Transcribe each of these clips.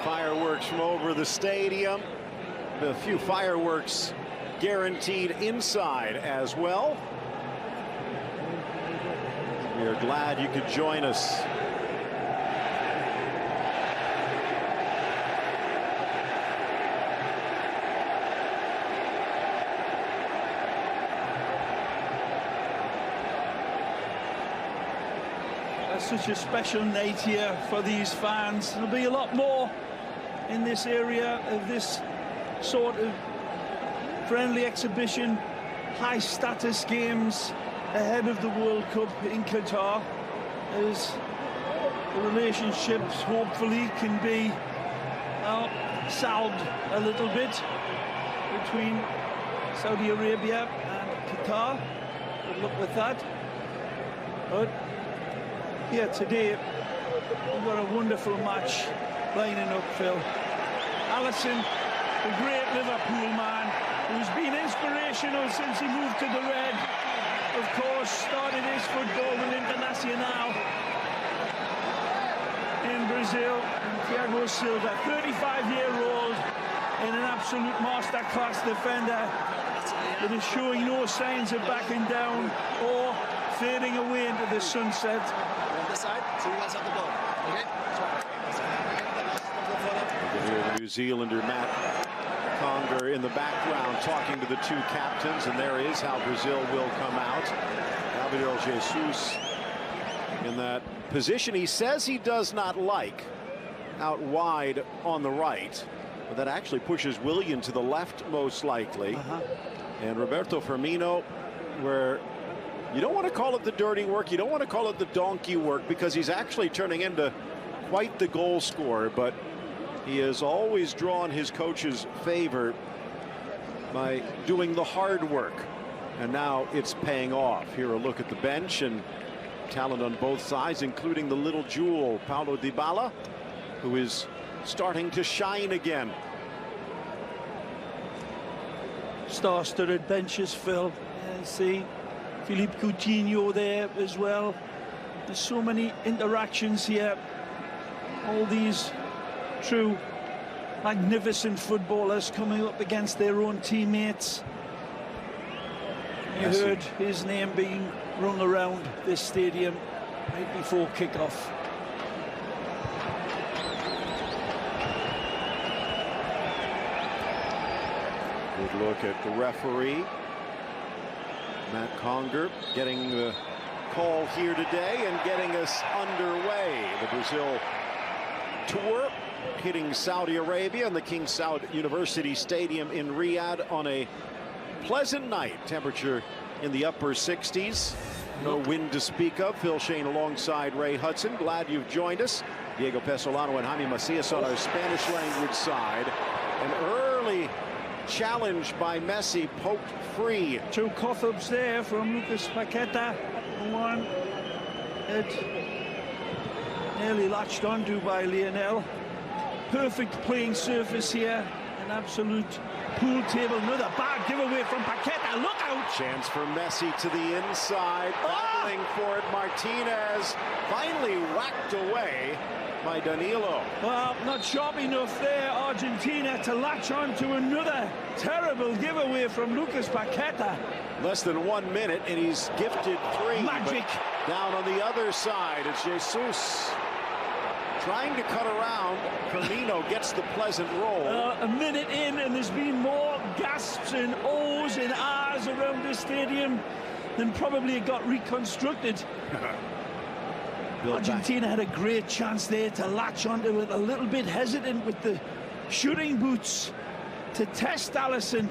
Fireworks from over the stadium. A few fireworks guaranteed inside as well. We are glad you could join us. Such a special night here for these fans. There'll be a lot more in this area of this sort of friendly exhibition, high status games ahead of the World Cup in Qatar, as the relationships hopefully can be salved a little bit between Saudi Arabia and Qatar. Good luck with that. But yeah, today we've got a wonderful match lining up, Phil. Alisson, the great Liverpool man, who's been inspirational since he moved to the red. Of course, started his football with Internacional in Brazil. And Thiago Silva, 35-year-old, and an absolute masterclass defender that is showing no signs of backing down or fading away into the sunset. This side, so you guys have the ball, okay? You can hear the New Zealander Matt Conger in the background talking to the two captains, and there is how Brazil will come out. Gabriel Jesus in that position he says he does not like, out wide on the right, but that actually pushes Willian to the left most likely. And Roberto Firmino, where you don't want to call it the dirty work, you don't want to call it the donkey work, because he's actually turning into quite the goal scorer, but he has always drawn his coach's favor by doing the hard work, and now it's paying off. Here a look at the bench, and talent on both sides, including the little jewel Paulo Dybala, who is starting to shine again. Star-studded benches, Phil. See Philippe Coutinho there as well. There's so many interactions here. All these true magnificent footballers coming up against their own teammates. You Messi. heard his name being rung around this stadium right before kickoff. Good look at the referee, Matt Conger, getting the call here today and getting us underway. The Brazil tour hitting Saudi Arabia and the King Saud University Stadium in Riyadh on a pleasant night. Temperature in the upper 60s. No wind to speak of. Phil Shane alongside Ray Hudson. Glad you've joined us. Diego Pesolano and Jaime Macias on our Spanish language side. An early challenge by Messi, poked free. 2 cuff-ups there from Lucas Paqueta. One it nearly latched onto by Lionel. Perfect playing surface here. An absolute pool table. Another bad giveaway from Paqueta. Look out! Chance for Messi to the inside. Battling for it. Martinez finally whacked away by Danilo. Well, not sharp enough there, Argentina, to latch on to another terrible giveaway from Lucas Paqueta. Less than 1 minute, and he's gifted 3. Magic. Down on the other side, it's Jesus trying to cut around. Firmino gets the pleasant roll. A minute in, and there's been more gasps and ohs and ahs around the stadium than probably it got reconstructed. Argentina had a great chance there to latch onto it, a little bit hesitant with the shooting boots to test Alisson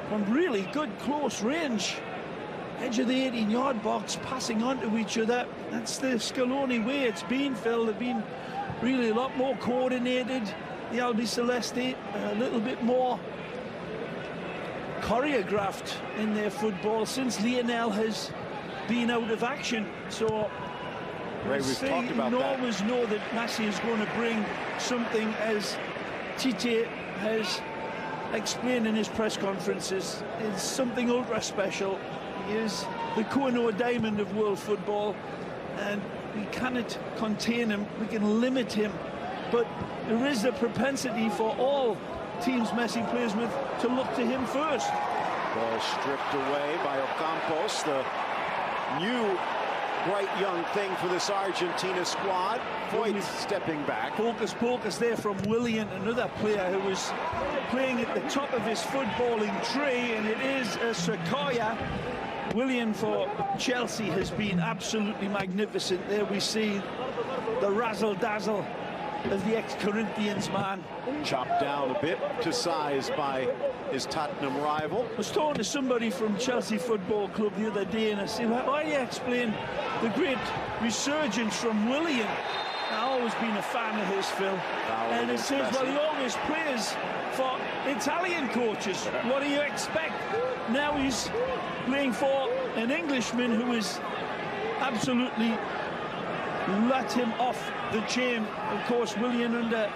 from really good close range. Edge of the 18-yard box, passing on to each other. That's the Scaloni way it's been, Phil. They've been really a lot more coordinated. The Albiceleste a little bit more choreographed in their football since Lionel has been out of action. So Ray, we've talked about that. Always know that Messi is going to bring something, as Tite has explained in his press conferences. It's something ultra special. He is the Koh-i-Noor diamond of world football, and we cannot contain him. We can limit him, but there is a propensity for all teams Messi plays with to look to him first. Ball stripped away by Ocampos, the new bright young thing for this Argentina squad. Foyt stepping back. Pocus there from Willian, another player who was playing at the top of his footballing tree, and it is Sequoia. Willian for Chelsea has been absolutely magnificent. There we see the razzle-dazzle of the ex-Corinthians man. Chopped down a bit to size by his Tottenham rival. I was talking to somebody from Chelsea Football Club the other day, and I said, why do you explain the great resurgence from Willian? I've always been a fan of his, Phil. And it says, well, he always plays for Italian coaches. What do you expect? Now he's playing for an Englishman who is absolutely let him off the chain. Of course, Willian under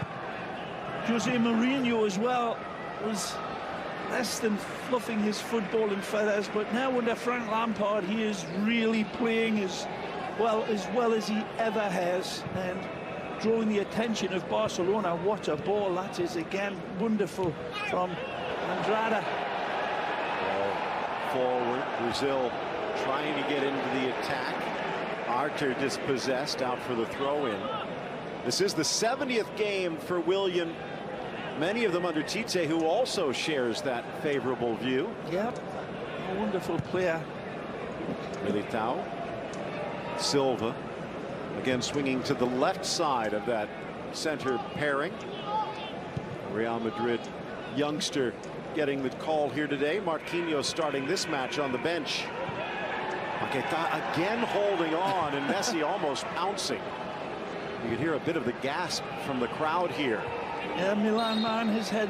Jose Mourinho as well was less than fluffing his footballing feathers, but now under Frank Lampard he is really playing as well as he ever has, and drawing the attention of Barcelona. What a ball that is, again, wonderful from Andrada. Ball forward, Brazil trying to get into the attack. Arthur dispossessed, out for the throw-in. This is the 70th game for Willian, many of them under Tite, who also shares that favorable view. Yep, a wonderful player. Militao, Silva, again swinging to the left side of that center pairing. Real Madrid youngster getting the call here today. Marquinhos starting this match on the bench. Paqueta again holding on, and Messi almost pouncing. You can hear a bit of the gasp from the crowd here. Yeah, Milan man has had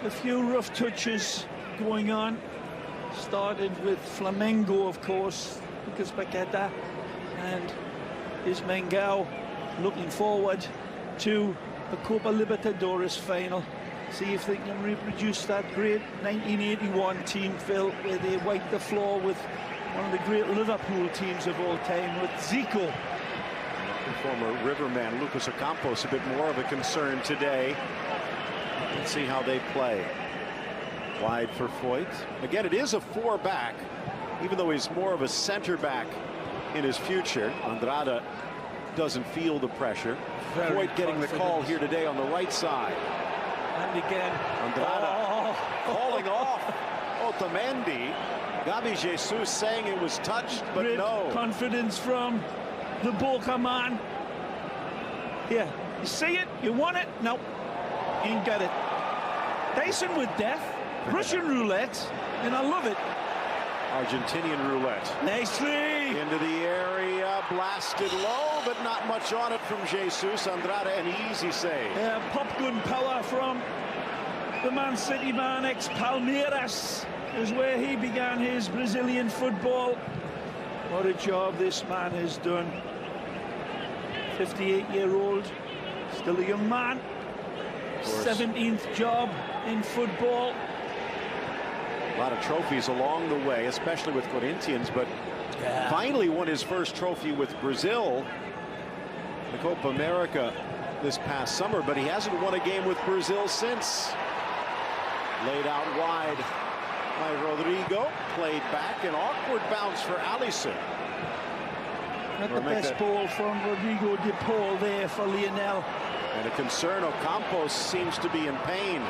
a few rough touches going on. Started with Flamengo, of course, because Paqueta, and is Mengao looking forward to the Copa Libertadores final. See if they can reproduce that great 1981 team, Phil, where they wiped the floor with one of the great Liverpool teams of all time, with Zico. Former Riverman Lucas Ocampos a bit more of a concern today. Let's see how they play. Wide for Foyt. Again, it is a 4-back, even though he's more of a center back in his future. Andrada doesn't feel the pressure. Foyt getting the call here today on the right side. And again, Andrada calling off Otamendi. Gabi Jesus saying it was touched, but great no. confidence from the Boca man. Yeah, you see it, you want it, nope, ain't got it. Dyson with death, Russian roulette, and I love it. Argentinian roulette. Nicely. Into the area, blasted low, but not much on it from Jesus. Andrade, an easy save. Yeah, popgun power from the Man City man, ex-Palmeiras, is where he began his Brazilian football. What a job this man has done. 58-year-old, still a young man. 17th job in football. A lot of trophies along the way, especially with Corinthians, but finally won his first trophy with Brazil, the Copa America this past summer, but he hasn't won a game with Brazil since. Laid out wide by Rodrigo, played back, an awkward bounce for Alisson. Not the best ball from Rodrigo de Paul there for Lionel. And a concern, Ocampos seems to be in pain.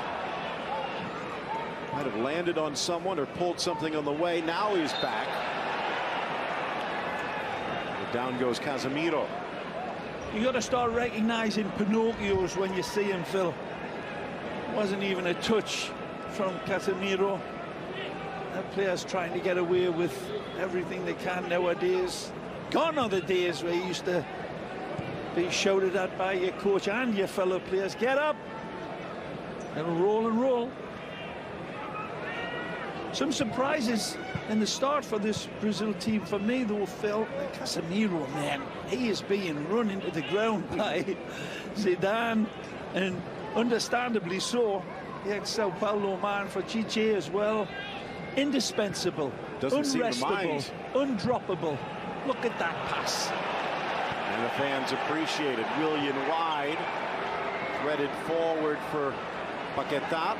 Might have landed on someone or pulled something on the way. Now he's back. And down goes Casemiro. You got to start recognizing Pinocchios when you see him, Phil. Wasn't even a touch from Casemiro. That player's trying to get away with everything they can nowadays. Gone are the days where you used to be shouted at by your coach and your fellow players. Get up and roll and roll. Some surprises in the start for this Brazil team for me, though, Phil. Casemiro, man, he is being run into the ground by Zidane, and understandably so. The ex-Sao Paulo man for Chiche as well. Indispensable, unrestable, undroppable. Look at that pass. And the fans appreciate it. Willian wide, threaded forward for Paquetá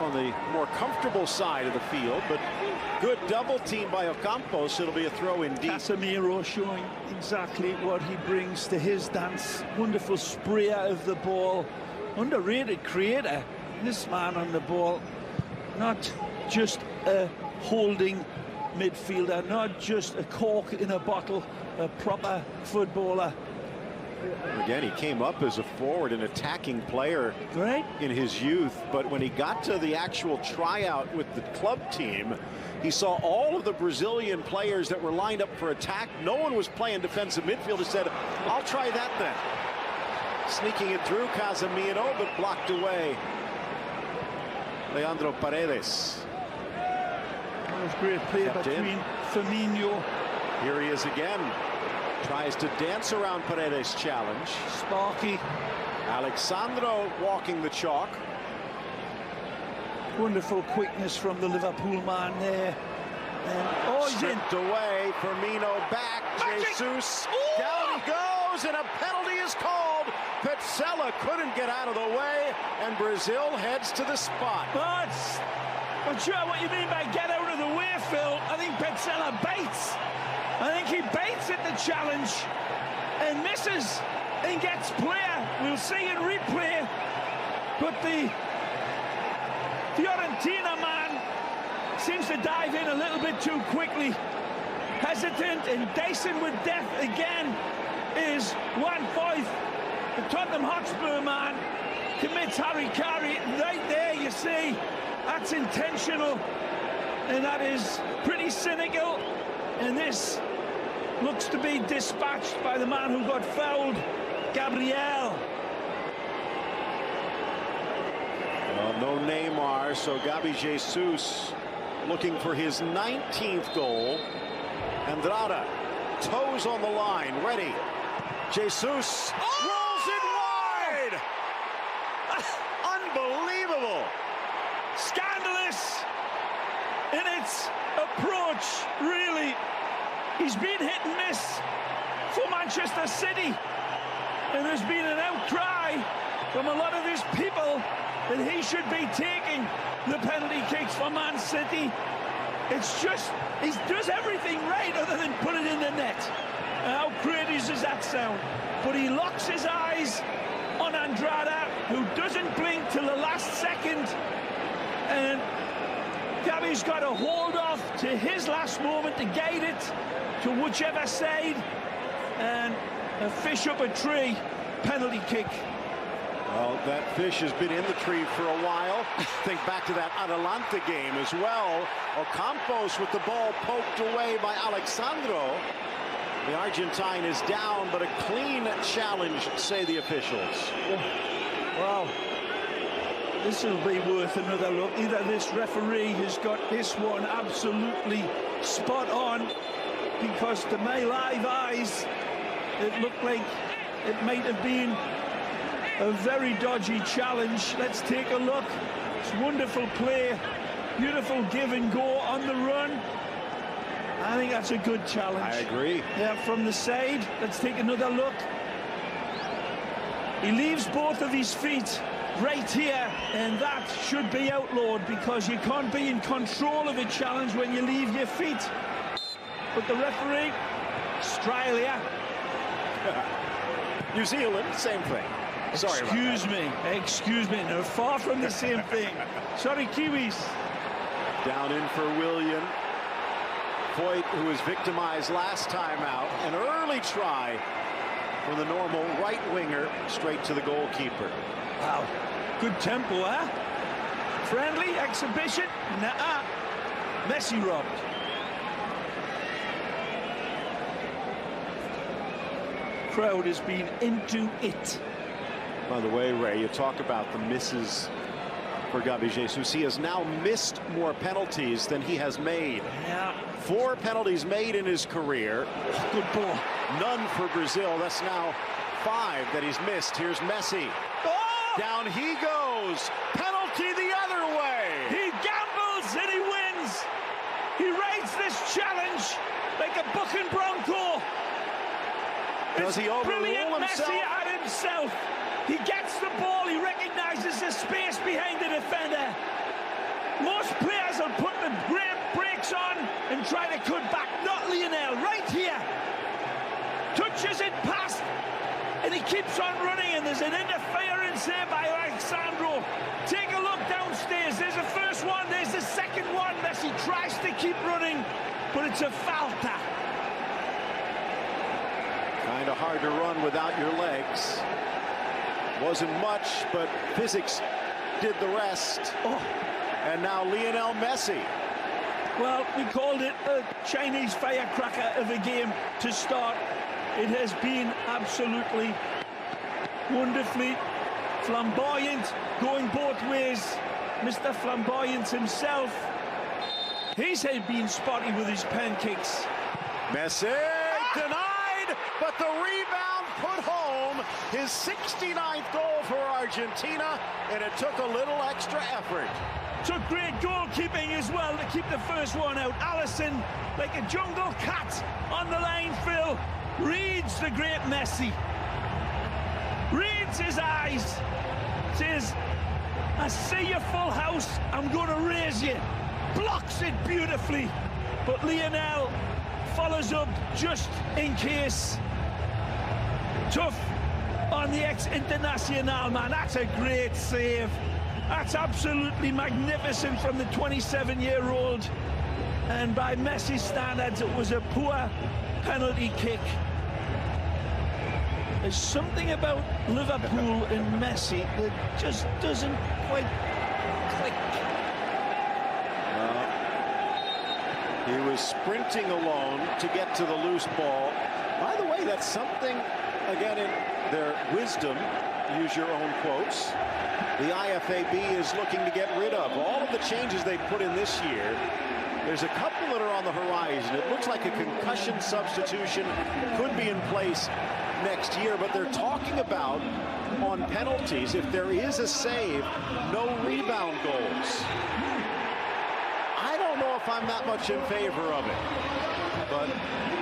on the more comfortable side of the field, but good double team by Ocampos. It'll be a throw in deep. Casemiro showing exactly what he brings to his dance. Wonderful sprayer of the ball. Underrated creator, this man on the ball. Not just a holding midfielder, not just a cork in a bottle, a proper footballer. Again, he came up as a forward, an attacking player in his youth, but when he got to the actual tryout with the club team, he saw all of the Brazilian players that were lined up for attack. No one was playing defensive midfield. He said, I'll try that then. Sneaking it through Casemiro, but blocked away. Leandro Paredes. That was great play between Firmino. Here he is again. Tries to dance around Paredes' challenge. Sparky. Alexandro walking the chalk. Wonderful quickness from the Liverpool man there. And he's stripped away. Firmino back. Magic. Jesus. Ooh. Down he goes, and a penalty is called. Petzela couldn't get out of the way, and Brazil heads to the spot. I'm sure what you mean by get out of the way, Phil. I think Petzela baits. I think he baits at the challenge and misses and gets player. We'll see in replay. But the Fiorentina man seems to dive in a little bit too quickly. Hesitant and dicing with death again is 1 point. The Tottenham Hotspur man commits harikari right there, you see. That's intentional, and that is pretty cynical. And this looks to be dispatched by the man who got fouled, Gabriel. Well, no Neymar, so Gabi Jesus looking for his 19th goal. Andrada, toes on the line, ready. Jesus rolls it wide. Unbelievable. Scandalous in its approach, really. He's been hit and miss for Manchester City, and there's been an outcry from a lot of his people that he should be taking the penalty kicks for Man City. It's just, he does everything right other than put it in the net. How crazy does that sound? But he locks his eyes on Andrada, who doesn't blink till the last second, and Gabi's got to hold off to his last moment to guide it to whichever side, and a fish up a tree penalty kick. Well, that fish has been in the tree for a while. Think back to that Atalanta game as well. Ocampos with the ball poked away by Alexandro. The Argentine is down, but a clean challenge, say the officials. Wow. This will be worth another look. Either this referee has got this one absolutely spot on, because to my live eyes, it looked like it might have been a very dodgy challenge. Let's take a look. It's wonderful play, beautiful give and go on the run. I think that's a good challenge. I agree. Yeah, from the side. Let's take another look. He leaves both of his feet right here, and that should be outlawed, because you can't be in control of a challenge when you leave your feet. But the referee, Australia. New Zealand, same thing. Sorry. Excuse me. No, far from the same thing. Sorry, Kiwis. Down in for William. Foyt, who was victimized last time out. An early try from the normal right winger, straight to the goalkeeper. Wow. Good tempo, huh? Friendly exhibition? Nah. Messi robbed. Crowd has been into it. By the way, Ray, you talk about the misses for Gabi Jesus. He has now missed more penalties than he has made. Yeah. 4 penalties made in his career. Good ball. None for Brazil. That's now 5 that he's missed. Here's Messi. Oh! Down he goes. Penalty the other way. He gambles and he wins. He rides this challenge like a bucking bronco. Does he overrule himself? Messi at himself. He gets the ball. He recognizes the space behind the defender. Most players will put the brakes on and try to cut back. Not Lionel. Right here. Touches it past. And he keeps on running, and there's an interference there by Alexandro. Take a look downstairs. There's the first one. There's the second one. Messi tries to keep running, but it's a falta. Kind of hard to run without your legs. Wasn't much, but physics did the rest. Oh. And now Lionel Messi. Well, we called it a Chinese firecracker of a game to start. It has been absolutely wonderfully flamboyant, going both ways. Mr. Flamboyant himself. He's been spotty with his pancakes. Messi denied, but the rebound put home. His 69th goal for Argentina, and it took a little extra effort. Took great goalkeeping as well to keep the first one out. Alisson, like a jungle cat on the line, Phil, reads the great Messi. Reads his eyes. Says, I see your full house, I'm going to raise you. Blocks it beautifully. But Lionel follows up just in case. Tough on the ex-international, man. That's a great save. That's absolutely magnificent from the 27-year-old. And by Messi standards, it was a poor penalty kick. There's something about Liverpool and Messi that just doesn't quite click. He was sprinting alone to get to the loose ball. By the way, that's something, again, in their wisdom, use your own quotes, the IFAB is looking to get rid of. All of the changes they put in this year, there's a couple that are on the horizon. It looks like a concussion substitution could be in place next year, but they're talking about, on penalties, if there is a save, no rebound goals. I don't know if I'm that much in favor of it, but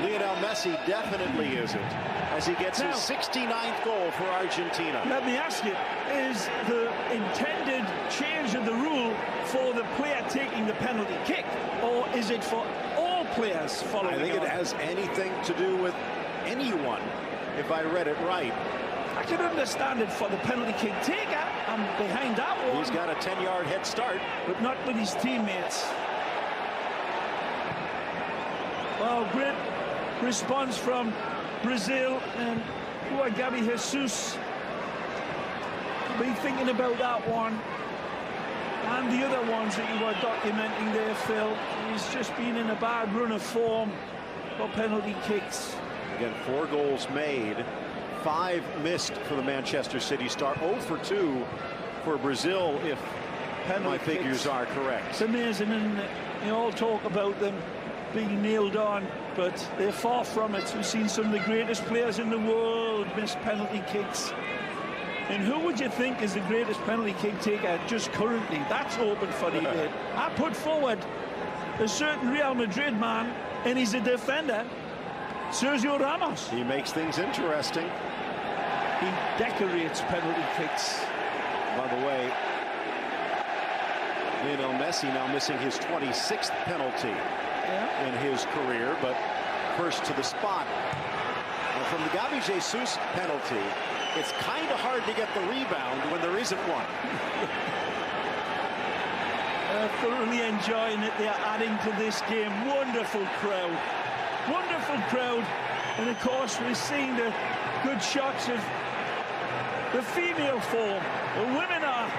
Lionel Messi definitely isn't, as he gets his 69th goal for Argentina. Let me ask you, is the intended change of the rule for the player taking the penalty kick, or is it for all players following? I think it has anything to do with anyone, if I read it right. I can understand it for the penalty kick taker. I'm behind that one. He's got a 10-yard head start. But not with his teammates. Well, great response from Brazil, and poor Gabi Jesus been thinking about that one and the other ones that you were documenting there, Phil. He's just been in a bad run of form for penalty kicks. Again, 4 goals made, 5 missed for the Manchester City star. 0 for 2 for Brazil, if my figures are correct. It's amazing, and you all talk about them being nailed on, but they're far from it. We've seen some of the greatest players in the world miss penalty kicks. And who would you think is the greatest penalty kick taker just currently? That's open for debate. I put forward a certain Real Madrid man, and he's a defender, Sergio Ramos. He makes things interesting. He decorates penalty kicks. By the way, Lionel Messi now missing his 26th penalty in his career, but first to the spot. And from the Gabi Jesus penalty, it's kind of hard to get the rebound when there isn't one. Thoroughly enjoying it. They're adding to this game. Wonderful crowd. Wonderful crowd. And of course, we're seeing the good shots of the female form. The women are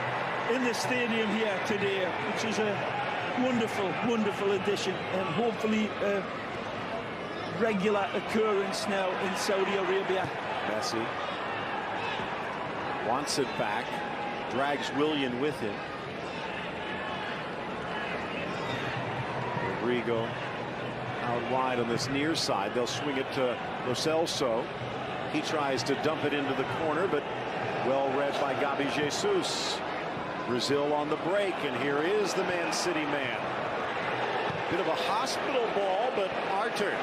in the stadium here today, which is a wonderful, wonderful addition, and hopefully a regular occurrence now in Saudi Arabia. Messi wants it back, drags Willian with him. Rodrigo out wide on this near side. They'll swing it to Lo Celso. He tries to dump it into the corner, but well read by Gabi Jesus. Brazil on the break, and here is the Man City man. Bit of a hospital ball, but Arthur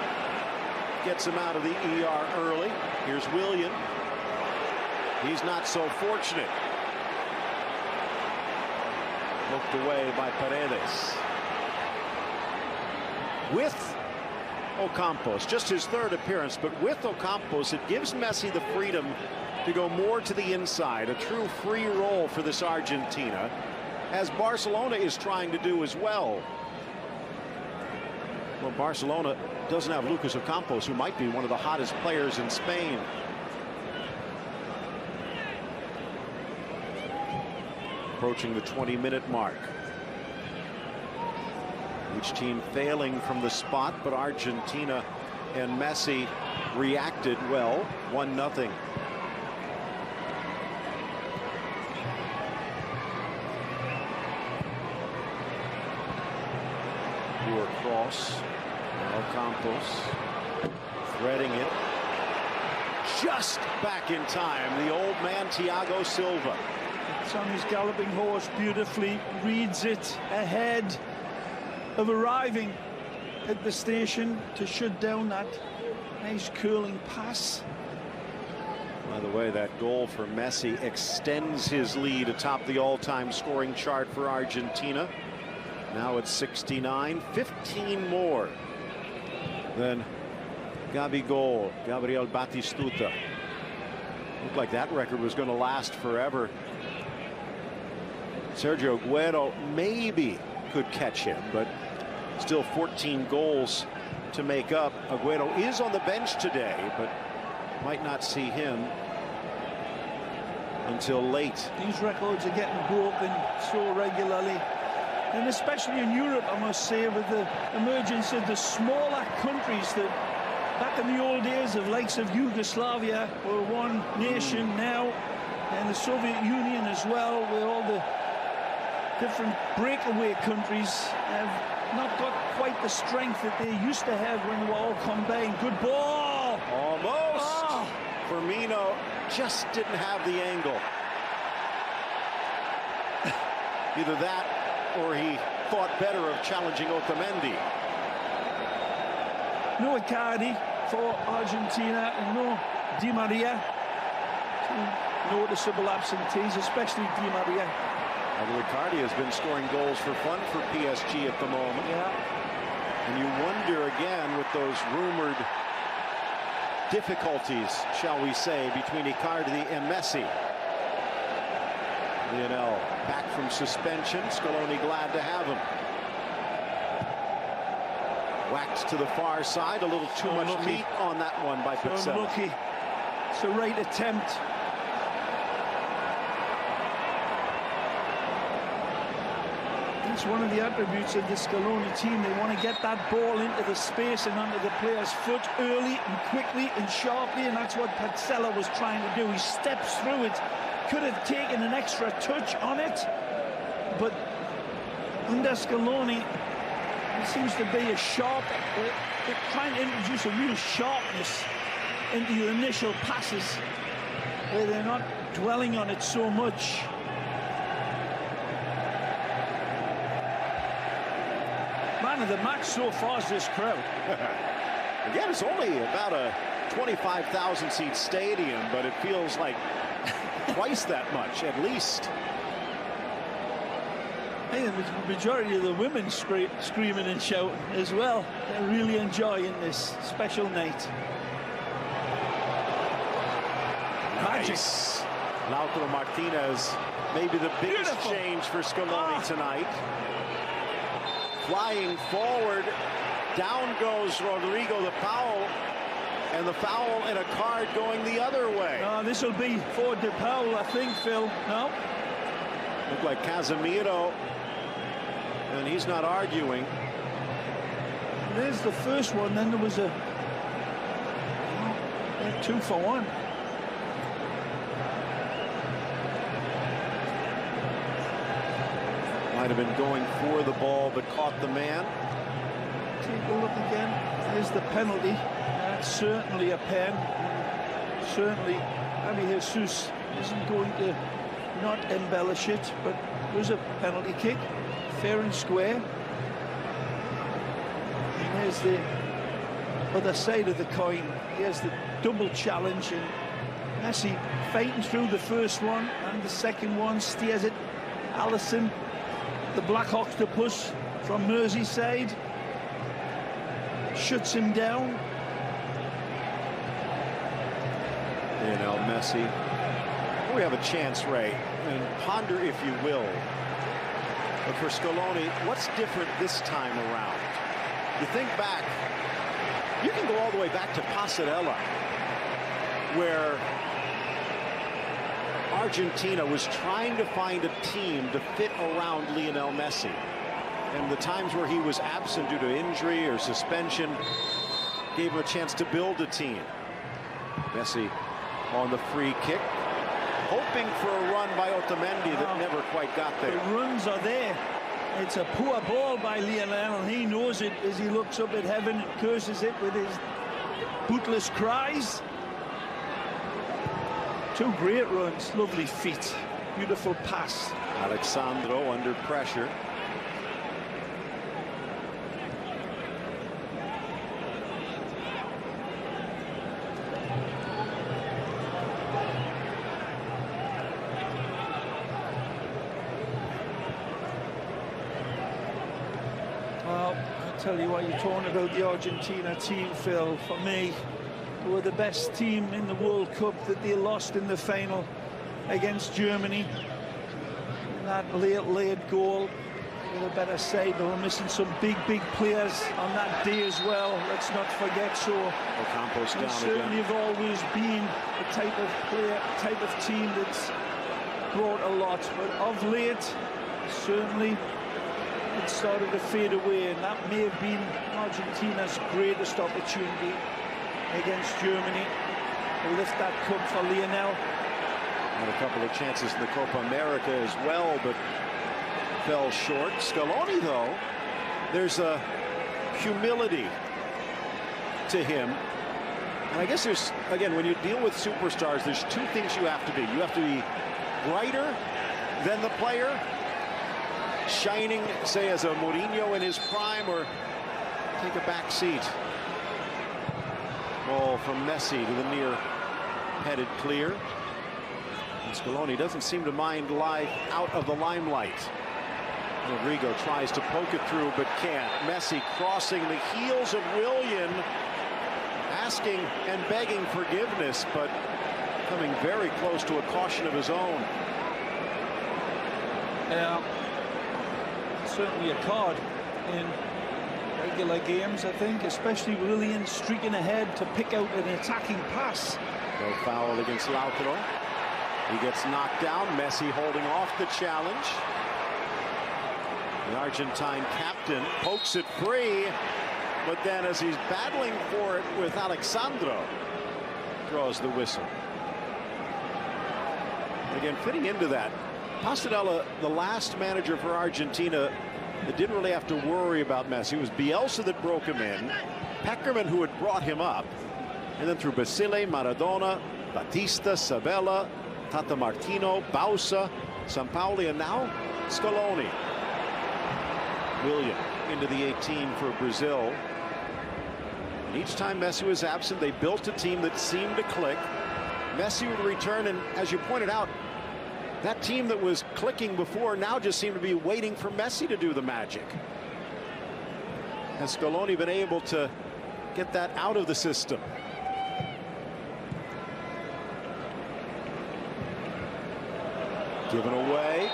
gets him out of the ER early. Here's Willian. He's not so fortunate. Looked away by Paredes. With Ocampos, just his 3rd appearance, but with Ocampos, it gives Messi the freedom to go more to the inside, a true free role for this Argentina, as Barcelona is trying to do as well. Well, Barcelona doesn't have Lucas Ocampos, who might be one of the hottest players in Spain. Approaching the 20-minute mark. Each team failing from the spot, but Argentina and Messi reacted well. 1-0. Poor cross. Now Campos threading it. Just back in time. The old man Thiago Silva. It's on his galloping horse beautifully. Reads it ahead of arriving at the station to shut down that nice curling pass. By the way, that goal for Messi extends his lead atop the all-time scoring chart for Argentina. Now it's 69, 15 more than Gabigol, Gabriel Batistuta. Looked like that record was going to last forever. Sergio Aguero maybe could catch him, but still 14 goals to make up. Aguero is on the bench today, but might not see him until late. These records are getting broken so regularly, and especially in Europe, I must say, with the emergence of the smaller countries that back in the old days of likes of Yugoslavia were one nation now, and the Soviet Union as well, where all the different breakaway countries have not got quite the strength that they used to have when they were all combined. Good ball! Almost! Oh. Firmino just didn't have the angle. Either that or he thought better of challenging Otamendi. No Icardi for Argentina, and no Di Maria. Two noticeable absentees, especially Di Maria. Well, Icardi has been scoring goals for fun for PSG at the moment. Yeah. And you wonder again with those rumored difficulties, shall we say, between Icardi and Messi. Lionel back from suspension. Scaloni glad to have him. Whacked to the far side. A little too much meat on that one by Pizzella. Unlucky. It's the right attempt. It's one of the attributes of the Scaloni team. They want to get that ball into the space and under the player's foot early and quickly and sharply, and that's what Petzela was trying to do. He steps through it, could have taken an extra touch on it, but under Scaloni, it seems to be a sharp, trying to introduce a real sharpness into your initial passes, where they're not dwelling on it so much. Man of the match so far is this crowd. Again, it's only about a 25,000 seat stadium, but it feels like twice that much at least. I think the majority of the women screaming and shouting as well. They're really enjoying this special night. Nice. Lautaro Martinez, maybe the biggest change for Scaloni tonight. Flying forward, down goes Rodrigo the Paul, and the foul and a card going the other way. This will be for De Paul, I think, Phil. No? Looked like Casemiro, and he's not arguing. There's the first one, then there was a 2-for-1. Might have been going for the ball, but caught the man. Take a look again. There's the penalty. That's certainly a pen. Certainly, Javi Jesus isn't going to not embellish it, but there's a penalty kick, fair and square. And there's the other side of the coin. Here's the double challenge, and Messi fighting through the first one and the second one, steers it. Alisson, the Black Octopus from Merseyside, shuts him down. Lionel Messi. We have a chance, Ray, and ponder if you will. But for Scaloni, what's different this time around? You think back, you can go all the way back to Pasarela, where Argentina was trying to find a team to fit around Lionel Messi. And the times where he was absent due to injury or suspension gave him a chance to build a team. Messi on the free kick, hoping for a run by Otamendi that never quite got there. The runs are there. It's a poor ball by Lionel. He knows it as he looks up at heaven and curses it with his bootless cries. Two great runs, lovely feet, beautiful pass. Alexandro under pressure. Well, I tell you what, you're talking about the Argentina team, Phil. For me, they were the best team in the World Cup that they lost in the final against Germany. And that late goal with a better side. They were missing some big players on that day as well. Let's not forget. So Ocampos they down certainly again. have always been the type of player, type of team that's brought a lot. But of late, certainly it started to fade away, and that may have been Argentina's greatest opportunity against Germany to lift that cup for Lionel. Had a couple of chances in the Copa America as well, but fell short. Scaloni, though, there's a humility to him. And I guess there's, again, when you deal with superstars, there's two things you have to be. You have to be brighter than the player, shining, say, as a Mourinho in his prime, or take a back seat. Ball from Messi to the near headed clear. And Scaloni doesn't seem to mind life out of the limelight. Rodrigo tries to poke it through but can't. Messi crossing the heels of Willian, asking and begging forgiveness, but coming very close to a caution of his own. Yeah, certainly a card in regular games, I think, especially Willian streaking ahead to pick out an attacking pass. No foul against Lautaro. He gets knocked down. Messi holding off the challenge. The Argentine captain pokes it free, but then as he's battling for it with Alexandro, throws the whistle. Again, fitting into that, Pastorella, the last manager for Argentina that didn't really have to worry about Messi. It was Bielsa that broke him in, Peckerman who had brought him up, and then through Basile, Maradona, Batista, Sabella, Tata Martino, Bausa, Sampaoli, and now Scaloni. William into the 18 for Brazil. And each time Messi was absent, they built a team that seemed to click. Messi would return, and as you pointed out, that team that was clicking before now just seemed to be waiting for Messi to do the magic. Has Scaloni been able to get that out of the system? Given away,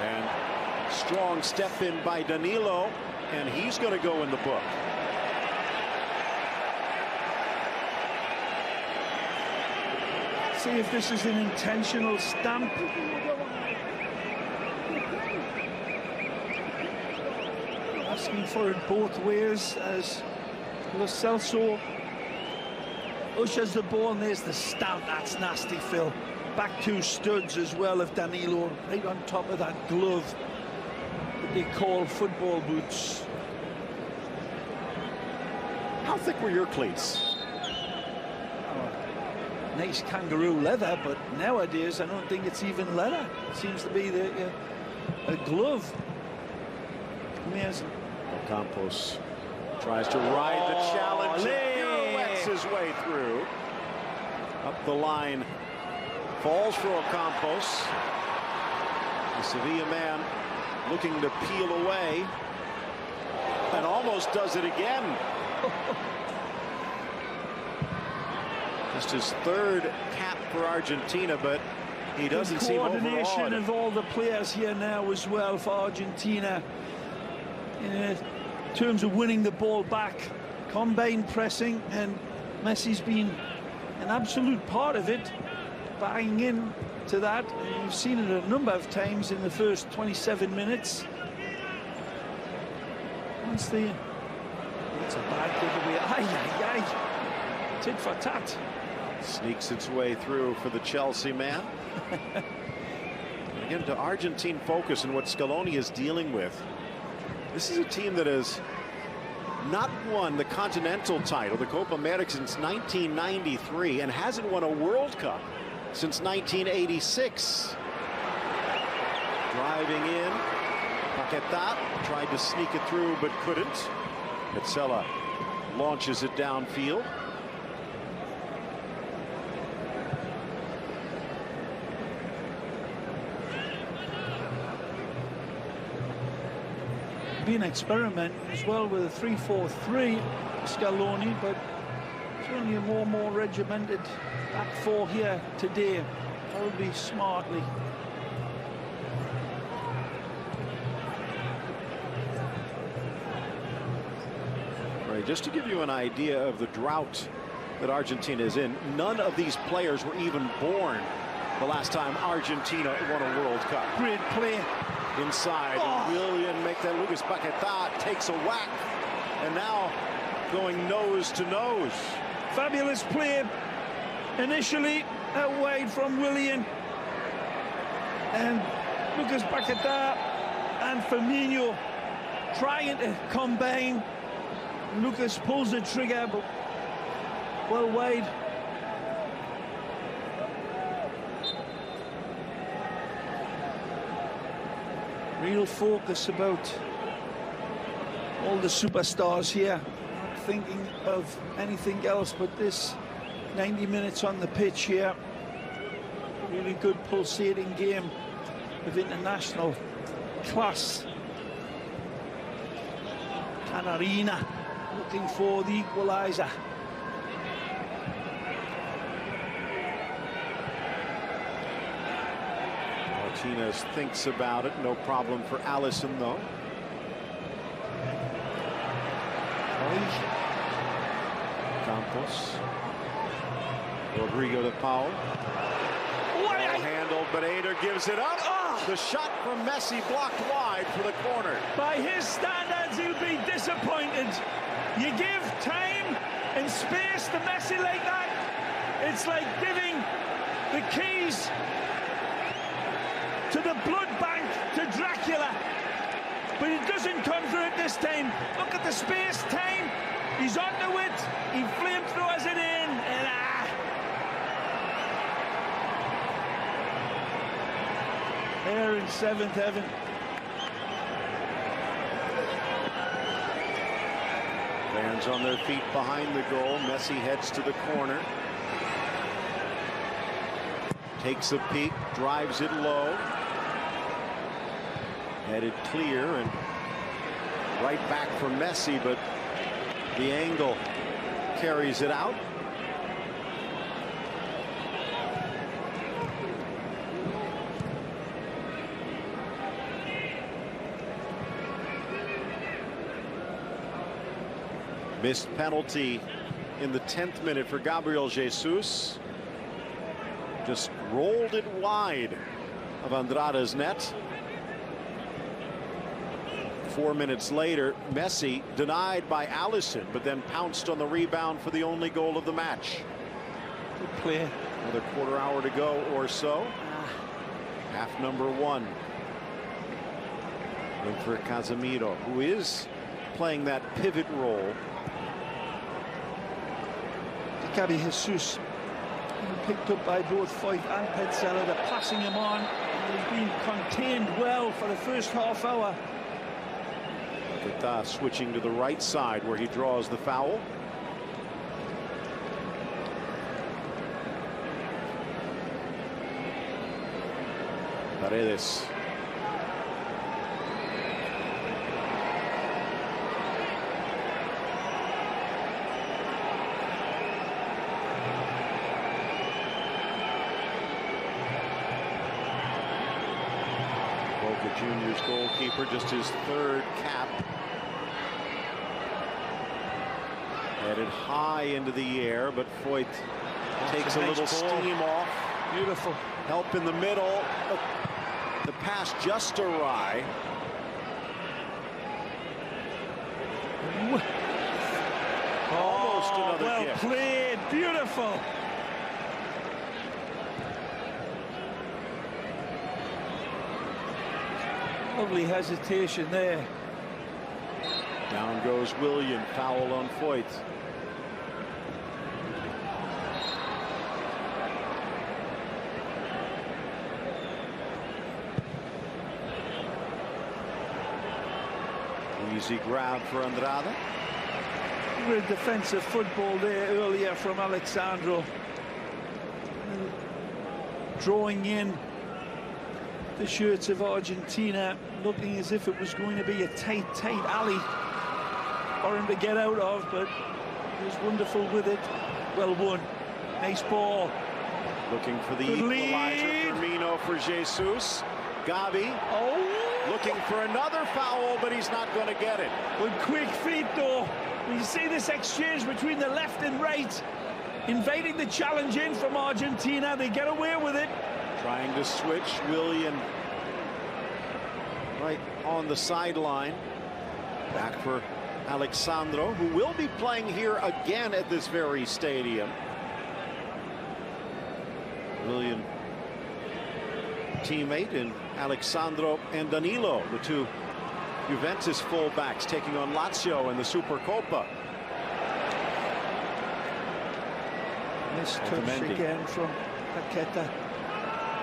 and strong step in by Danilo, and he's going to go in the book. See if this is an intentional stamp. Asking for it both ways as Lo Celso ushers the ball, and there's the stamp. That's nasty, Phil. Back two studs as well of Danilo, right on top of that glove that they call football boots. How thick were your cleats? Nice kangaroo leather, but nowadays I don't think it's even leather. It seems to be a glove. Amazing. Campos tries to ride the challenge, pirouettes his way through. Up the line, falls for Ocampos. The Sevilla man looking to peel away, and almost does it again. Just his third cap for Argentina, but he doesn't seem overawed. Coordination of all the players here now as well for Argentina. In terms of winning the ball back, combined pressing, and Messi's been an absolute part of it, buying in to that. And you've seen it a number of times in the first 27 minutes. It's a bad giveaway. Aye, aye, aye. Tit for tat. Sneaks its way through for the Chelsea man. Again, to Argentine focus and what Scaloni is dealing with. This is a team that has not won the continental title, the Copa America, since 1993, and hasn't won a World Cup since 1986. Driving in, Paquetá tried to sneak it through but couldn't. Petzela launches it downfield. Been experimenting as well with a 3-4-3, Scaloni, but it's only a more regimented back four here today, probably smartly. Right, just to give you an idea of the drought that Argentina is in, none of these players were even born the last time Argentina won a World Cup. Great play. Inside, and William make that. Lucas Paquetá takes a whack, and now going nose to nose. Fabulous play initially out wide from William, and Lucas Paquetá and Firmino trying to combine. Lucas pulls the trigger, but well wide. Real focus about all the superstars here, not thinking of anything else but this 90 minutes on the pitch here. Really good pulsating game of international class. Canarina looking for the equalizer. Martinez thinks about it. No problem for Allison, though. Campos. Rodrigo de Paul. What a hand handled, but Eder gives it up. Oh. The shot from Messi blocked wide for the corner. By his standards, he'll be disappointed. You give time and space to Messi like that, it's like giving the keys to the blood bank to Dracula. But it doesn't come through it this time. Look at the space time. He's onto it. He flamethrowers it in. And they're in seventh heaven. Fans on their feet behind the goal. Messi heads to the corner. Takes a peek, drives it low. Headed clear and right back for Messi, but the angle carries it out. Missed penalty in the 10th minute for Gabriel Jesus. Just rolled it wide of Andrada's net. 4 minutes later, Messi denied by Alisson, but then pounced on the rebound for the only goal of the match. Good play. Another quarter hour to go or so. Half number 1. And for Casemiro, who is playing that pivot role. Gabi Jesus picked up by both Foyth and Petzela. They're passing him on. He's been contained well for the first half hour. Paquetá switching to the right side where he draws the foul. Paredes. Boca Juniors goalkeeper, just his 3rd cap. Headed high into the air, but Foyth takes a little steam off. Beautiful. Help in the middle. The pass just awry. Almost another well gift. played. Beautiful. Lovely hesitation there. Down goes Willian. Foul on Foyth. Easy grab for Andrada. Real defensive football there earlier from Alexandro. Drawing in the shirts of Argentina, looking as if it was going to be a tight alley for him to get out of, but he was wonderful with it. Well won. Nice ball. Looking for the Good equalizer. lead. Firmino for Jesus. Gavi looking for another foul, but he's not going to get it. With quick feet, though. You see this exchange between the left and right, inviting the challenge in from Argentina. They get away with it. Trying to switch. Willian right on the sideline. Back for Alexandro, who will be playing here again at this very stadium. Willian, teammate in Alexandro and Danilo, the two Juventus fullbacks taking on Lazio in the Supercoppa. Nice touch again from Paquetá.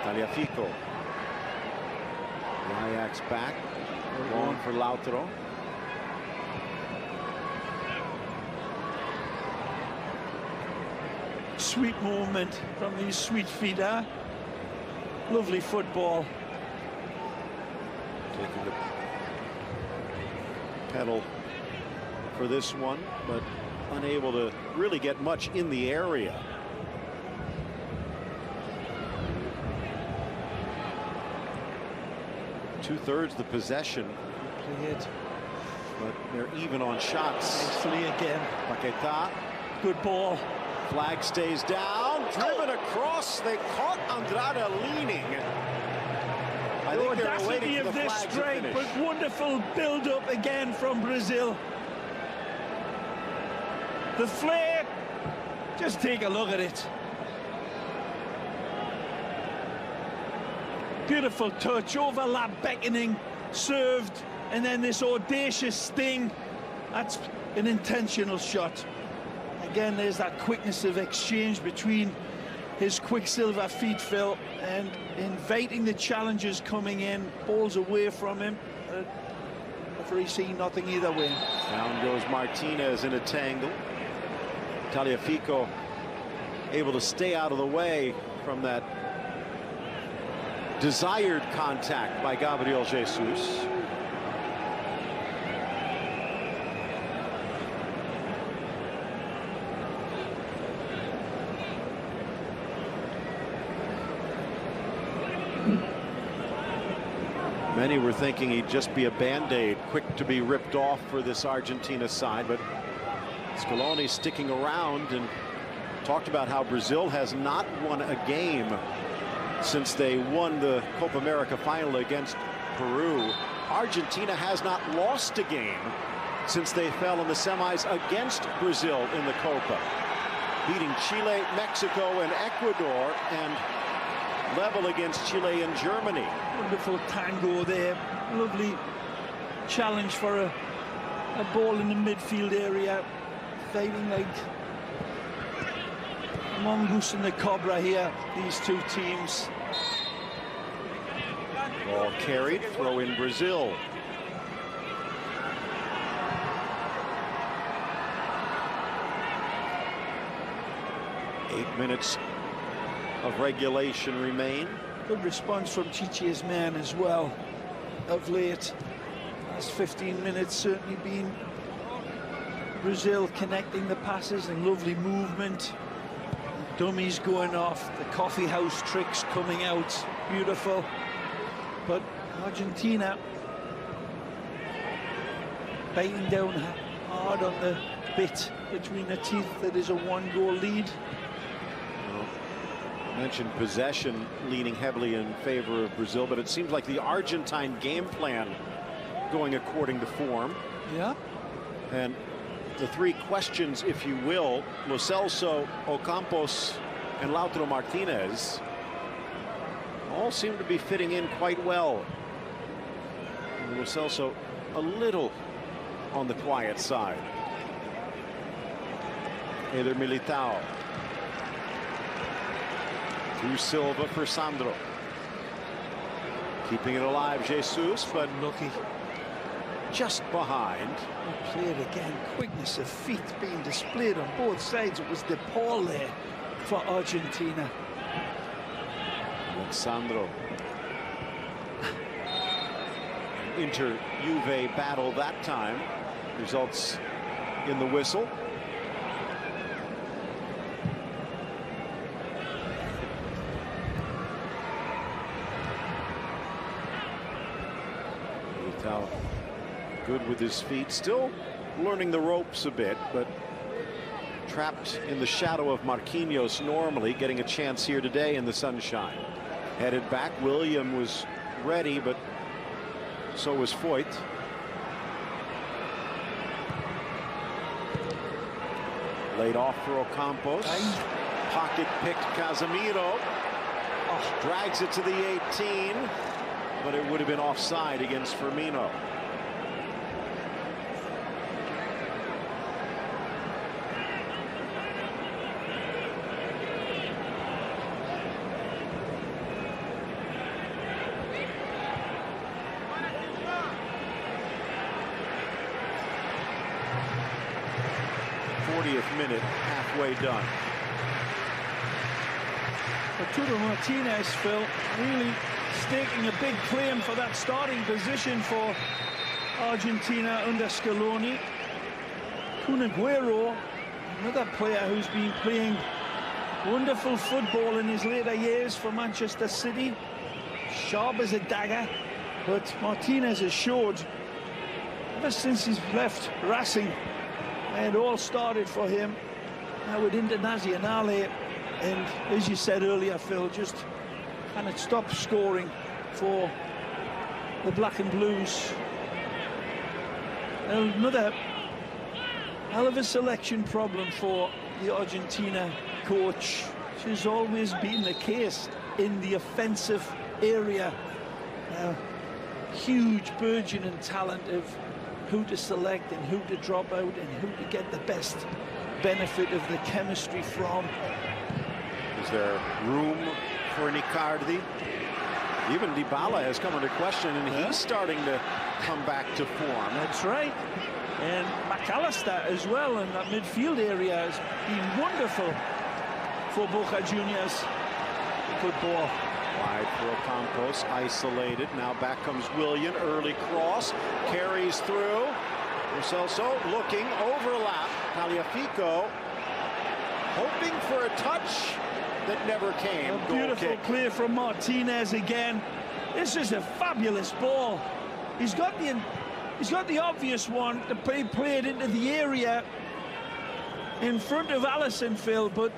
Tagliafico. The Ajax back. Long for Lautaro. Sweet movement from these sweet feet, huh? Lovely football. Taking the pedal for this one, but unable to really get much in the area. Two-thirds the possession. Played. But they're even on shots. Nicely again. Paquetá. Good ball. Flag stays down. driven across. They caught Andrade leaning. I think they were waiting for the this flag to strike, finish. but wonderful build-up again from Brazil. The flair, just take a look at it. Beautiful touch, overlap, beckoning, served, and then this audacious sting. That's an intentional shot. Again, there's that quickness of exchange between his Quicksilver feet, Phil, and inviting the challengers coming in. Balls away from him. Referee seeing nothing either way. Down goes Martinez in a tangle. Tagliafico able to stay out of the way from that desired contact by Gabriel Jesus. Many were thinking he'd just be a band-aid, quick to be ripped off for this Argentina side, but Scaloni sticking around and talked about how Brazil has not won a game since they won the Copa America final against Peru. Argentina has not lost a game since they fell in the semis against Brazil in the Copa, beating Chile, Mexico, and Ecuador, and level against Chile and Germany. Wonderful tango there. Lovely challenge for a ball in the midfield area. Fighting like a mongoose and the cobra here, these two teams. Ball carried, throw in Brazil. Eight minutes of regulation remain. Good response from Chiche's man as well of late. Last 15 minutes certainly been Brazil connecting the passes and lovely movement. Dummies going off, the coffee house tricks coming out, beautiful. But Argentina biting down hard on the bit between the teeth. That is a one-goal lead. Mentioned possession leaning heavily in favor of Brazil, but it seems like the Argentine game plan going according to form. Yeah. And the three questions, if you will, Lo Celso, Ocampos, and Lautaro Martinez, all seem to be fitting in quite well. And Lo Celso a little on the quiet side. Eder Militao. Through Silva for Sandro. Keeping it alive, Jesus, but lucky. Just behind. Well played again. Quickness of feet being displayed on both sides. It was De Paul there for Argentina. Alexandro. Inter-Juve battle that time results in the whistle. Good with his feet, still learning the ropes a bit, but trapped in the shadow of Marquinhos normally, getting a chance here today in the sunshine. Headed back, William was ready, but so was Foyt. Laid off for Ocampos. Pocket picked Casemiro. Oh, drags it to the 18, but it would have been offside against Firmino. Minute, halfway done. Arturo Martinez, Phil, really staking a big claim for that starting position for Argentina under Scaloni. Kun Agüero, another player who's been playing wonderful football in his later years for Manchester City. Sharp as a dagger, but Martinez has showed ever since he's left Racing, it all started for him. Now with Internazionale And as you said earlier, Phil, just kind of stop scoring for the Black and Blues. Another hell of a selection problem for the Argentina coach, which has always been the case in the offensive area. Huge burgeoning talent of who to select and who to drop out and who to get the best benefit of the chemistry from. Is there room for an Icardi? Even Dybala has come into question, and he's starting to come back to form. That's right. And McAllister as well in that midfield area has been wonderful for Boca Juniors. Good ball. Wide for Ocampos, isolated. Now back comes Willian. Early cross, carries through. Celso looking, overlap. Tagliafico hoping for a touch that never came. A beautiful play from Martinez again. This is a fabulous ball. He's got the obvious one to be played into the area in front of Alisson, Phil, but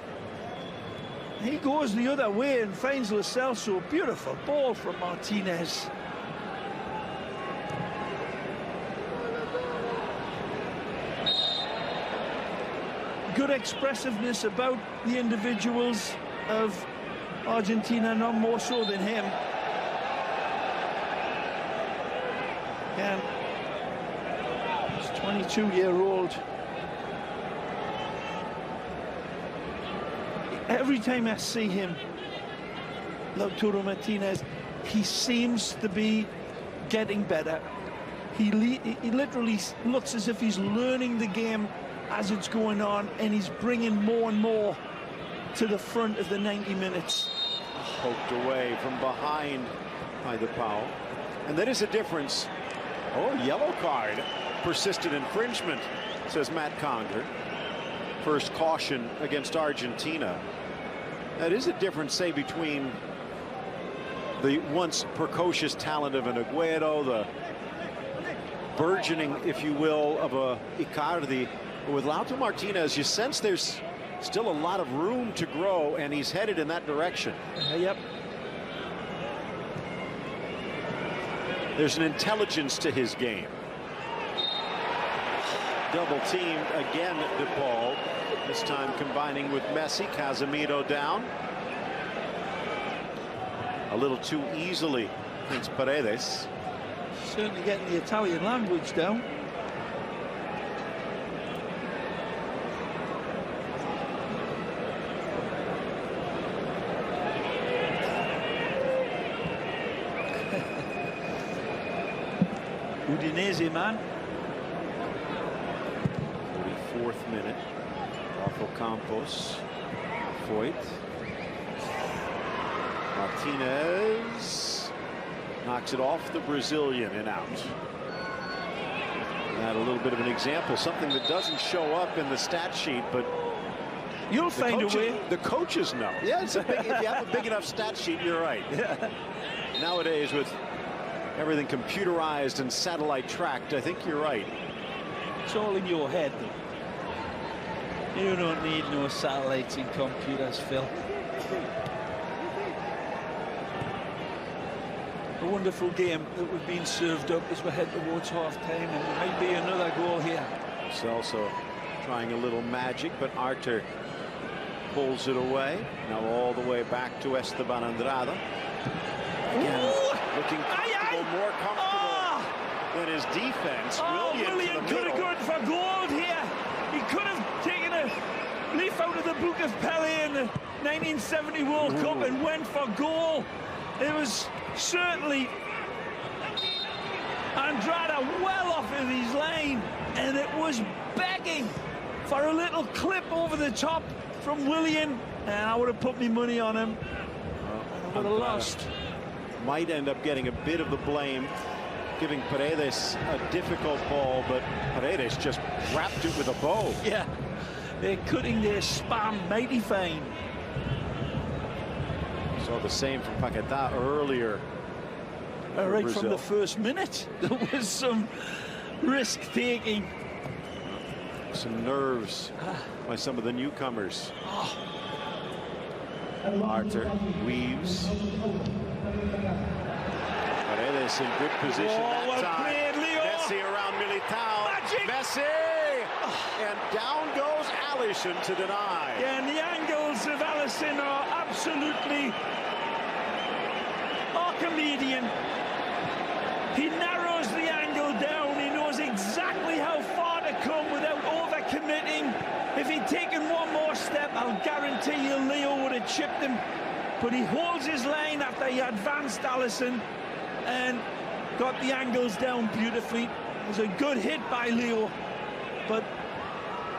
he goes the other way and finds Lo Celso. Beautiful ball from Martinez. Good expressiveness about the individuals of Argentina, not more so than him. And he's 22-year-old. Every time I see him, Lautaro Martinez, he seems to be getting better. He literally looks as if he's learning the game as it's going on, and he's bringing more and more to the front of the 90 minutes. Poked away from behind by the Pau. And that is a difference. Oh, yellow card. Persistent infringement, says Matt Conger. First caution against Argentina. That is a difference, say, between the once precocious talent of an Agüero, the burgeoning, if you will, of a Icardi. With Lautaro Martinez, you sense there's still a lot of room to grow, and he's headed in that direction. Yep. There's an intelligence to his game. Double teamed again, DePaul. This time combining with Messi. Casemiro down. A little too easily against Paredes. Certainly getting the Italian language down. Udinese man. 44th minute. Rafa Campos. Foyt. Martinez knocks it off the Brazilian and out. That a little bit of an example, something that doesn't show up in the stat sheet, but you'll find a way. The coaches know. Yeah, it's a big, if you have a big enough stat sheet, you're right. Yeah. Nowadays, with everything computerized and satellite tracked, I think you're right. It's all in your head. You don't need no satellites and computers, Phil. A wonderful game that we've been served up as we head towards half-time, and there might be another goal here. Celso trying a little magic, but Arter pulls it away. Now all the way back to Esteban Andrada. Again, looking comfortable, more comfortable than his defense. Willian could have gone for gold here. He could have taken a leaf out of the book of Pelé in the 1970 World Cup and went for goal. It was certainly Andrada well off of his lane, and it was begging for a little clip over the top from Willian, and I would have put my money on him. I would have lost. Might end up getting a bit of the blame, giving Paredes a difficult ball, but Paredes just wrapped it with a bow. Yeah, they're cutting their spam mighty fine. Saw the same from Paquetá earlier. Right Brazil. from the first minute, there was some risk-taking. Some nerves by some of the newcomers. Arthur weaves. Paredes in good position that well time. played, Leo. Messi around Militao. Magic. Messi! And down goes Alisson to deny. Yeah, and the angles of Alisson are absolutely Archimedean. He narrows the angle down. He knows exactly how far to come without overcommitting. If he'd taken one more step, I'll guarantee you Leo would have chipped him. But he holds his line after he advanced Alisson and got the angles down beautifully. It was a good hit by Leo, but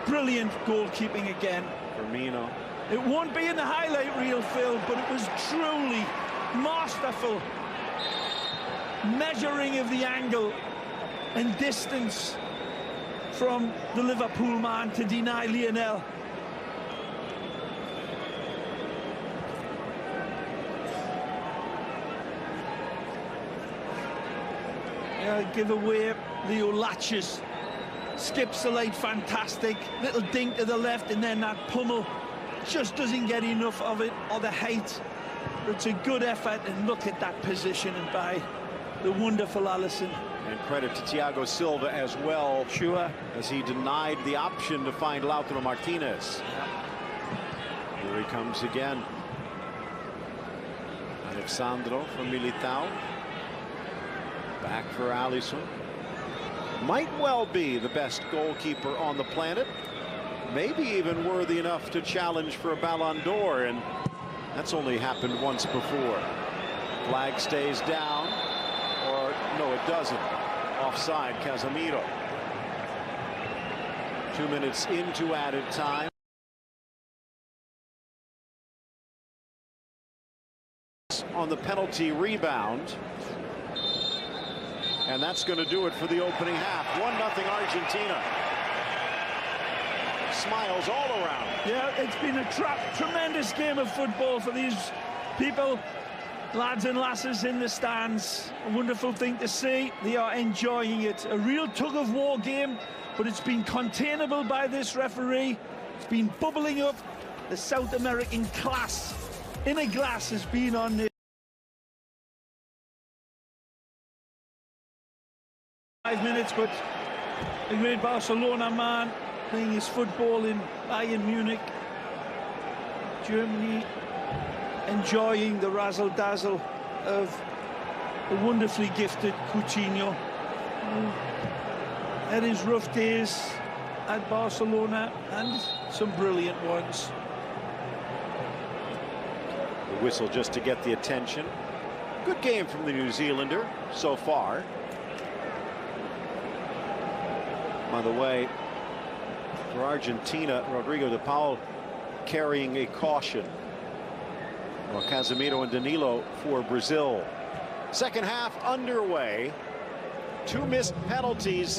brilliant goalkeeping again. Firmino. It won't be in the highlight reel, Phil, but it was truly masterful measuring of the angle and distance from the Liverpool man to deny Lionel. Give away, Leo latches, skips the light, fantastic, little dink to the left, and then that pummel just doesn't get enough of it, or the height. But it's a good effort, and look at that positioning by the wonderful Alisson. And credit to Thiago Silva as well. Sure. As he denied the option to find Lautaro Martinez. Here he comes again. Alexandro from Militao. Back for Alisson. Might well be the best goalkeeper on the planet. Maybe even worthy enough to challenge for a Ballon d'Or, and that's only happened once before. Flag stays down, or no, it doesn't. Offside, Casemiro. 2 minutes into added time. On the penalty rebound. And that's going to do it for the opening half. 1-0 Argentina. Smiles all around. Yeah, it's been a tremendous game of football for these people, lads and lasses in the stands. A wonderful thing to see. They are enjoying it. A real tug-of-war game, but it's been containable by this referee. It's been bubbling up. The South American class in a glass has been on this. 5 minutes, but the great Barcelona man playing his football in Bayern Munich. Germany enjoying the razzle-dazzle of the wonderfully gifted Coutinho. Had his rough days at Barcelona and some brilliant ones. The whistle just to get the attention. Good game from the New Zealander so far. By the way, for Argentina, Rodrigo de Paul carrying a caution. Well, Casemiro and Danilo for Brazil. Second half underway. 2 missed penalties,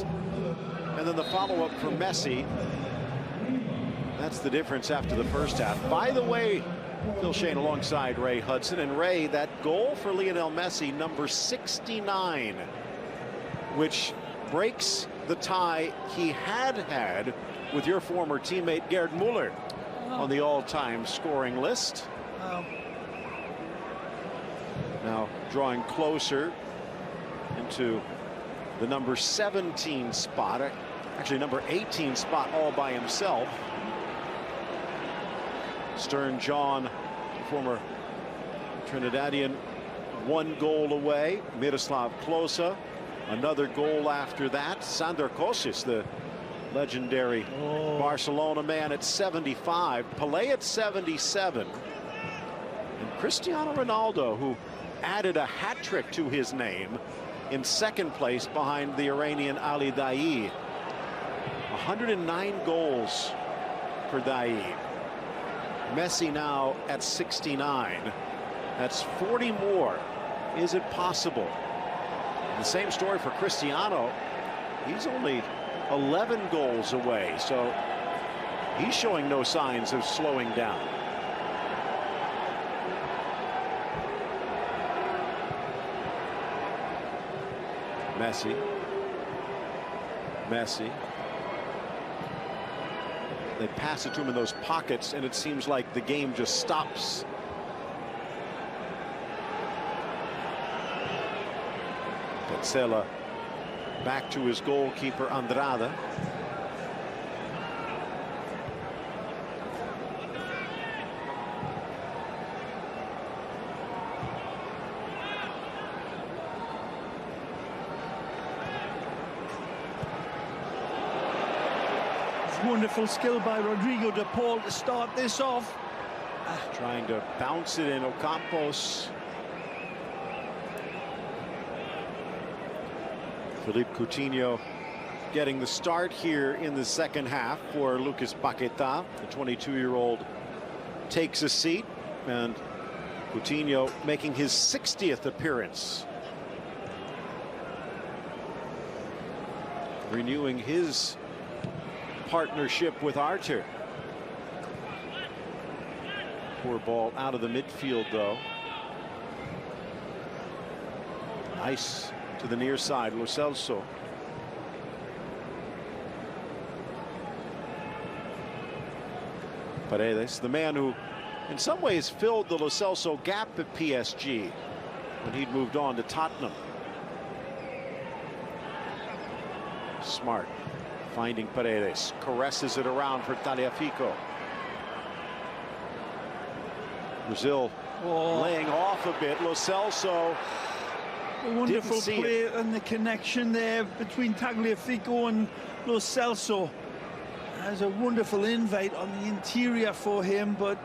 and then the follow-up for Messi. That's the difference after the first half. By the way, Phil Shane alongside Ray Hudson. And Ray, that goal for Lionel Messi, number 69, which breaks the tie he had with your former teammate Gerd Müller on the all-time scoring list. Now drawing closer into the number 17 spot, actually number 18 spot all by himself. Stern John, former Trinidadian, 1 goal away. Miroslav Klose, another goal after that. Sandor Kostis, the legendary Barcelona man, at 75. Pelé at 77. And Cristiano Ronaldo, who added a hat-trick to his name, in second place behind the Iranian Ali Daei. 109 goals for Daei. Messi now at 69. That's 40 more. Is it possible? The same story for Cristiano. He's only 11 goals away, so he's showing no signs of slowing down. Messi. They pass it to him in those pockets, and it seems like the game just stops Petzela back to his goalkeeper Andrada. Wonderful skill by Rodrigo de Paul to start this off. Trying to bounce it in. Ocampos. Philippe Coutinho getting the start here in the second half for Lucas Paquetá. The 22-year-old takes a seat, and Coutinho making his 60th appearance, renewing his partnership with Arthur. Poor ball out of the midfield, though. Nice to the near side, Lo Celso. Paredes, the man who in some ways filled the Lo Celso gap at PSG when he'd moved on to Tottenham. Smart. Finding Paredes, caresses it around for Tagliafico. Brazil laying off a bit. Lo Celso. A wonderful play and the connection there between Tagliafico and Lo Celso. There's a wonderful invite on the interior for him, but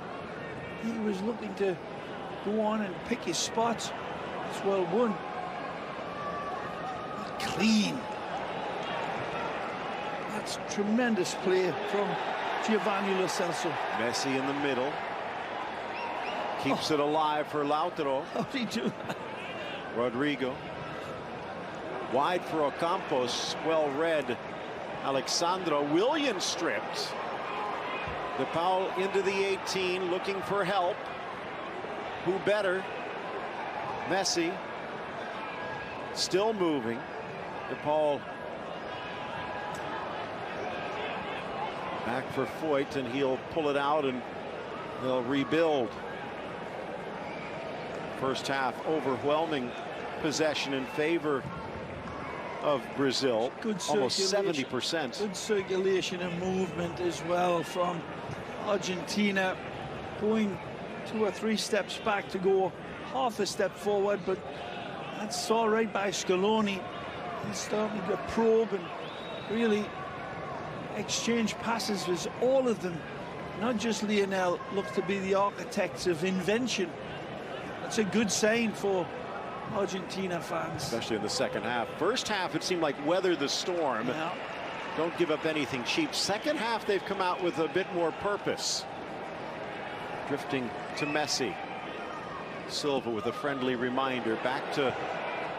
he was looking to go on and pick his spots. It's well won. Clean. That's tremendous play from Giovanni Lo Celso. Messi in the middle. Keeps it alive for Lautaro. How did he do that? Rodrigo. Wide for Ocampos. Well read. Alexandro. Williams stripped. De Paul into the 18, looking for help. Who better? Messi. Still moving. De Paul back for Foyt, and he'll pull it out and they'll rebuild. First half overwhelming possession in favor of Brazil. Good almost 70%. Good circulation and movement as well from Argentina, going 2 or 3 steps back to go half a step forward, but that's all right by Scaloni. He's starting to probe and really exchange passes with all of them. Not just Lionel, look to be the architects of invention. That's a good sign for Argentina fans. Especially in the second half. First half, it seemed like weather the storm. Yeah. Don't give up anything cheap. Second half, they've come out with a bit more purpose. Drifting to Messi. Silva with a friendly reminder. Back to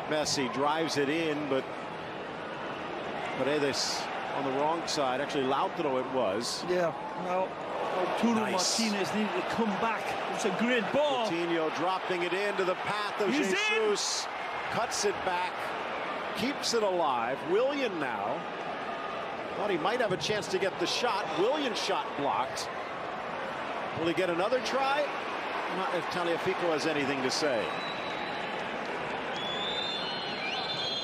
Messi. Drives it in, but Paredes on the wrong side. Actually, Lautaro it was. Yeah, well, Arturo Martinez needed to come back. It's a great ball. Coutinho dropping it into the path of Jesus. Cuts it back. Keeps it alive. Willian now. Thought he might have a chance to get the shot. Willian's shot blocked. Will he get another try? Not if Tagliafico has anything to say.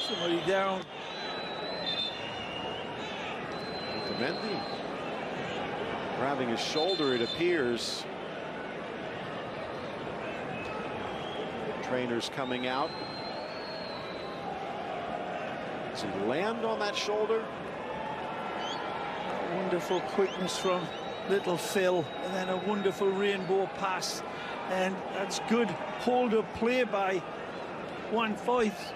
Somebody down. Mendy grabbing his shoulder, it appears. Trainers coming out. Does he land on that shoulder? Wonderful quickness from little Phil, and then a wonderful rainbow pass, and that's good hold-up play by Juan Foyt,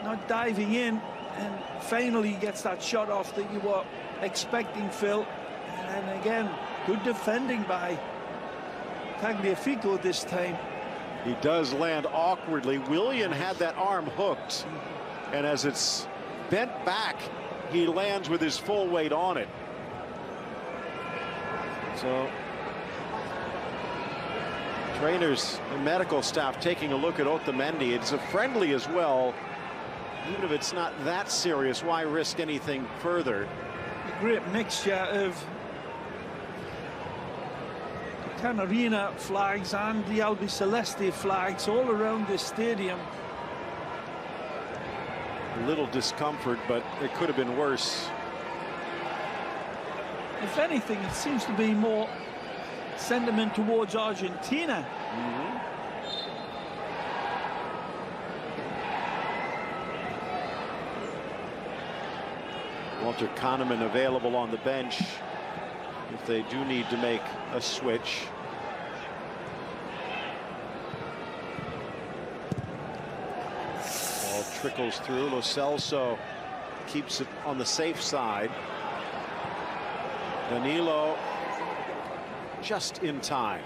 not diving in, and finally gets that shot off that you were expecting, Phil. And again, good defending by Tagliafico this time. He does land awkwardly. Willian had that arm hooked, and as it's bent back, he lands with his full weight on it. So trainers and medical staff taking a look at Otamendi. It's a friendly as well. Even if it's not that serious, why risk anything further? A great mixture of Canarina flags and the Albiceleste flags all around this stadium. little discomfort, but it could have been worse. If anything, it seems to be more sentiment towards Argentina. Walter Kahneman available on the bench if they do need to make a switch. Ball trickles through. Lo Celso keeps it on the safe side. Danilo just in time.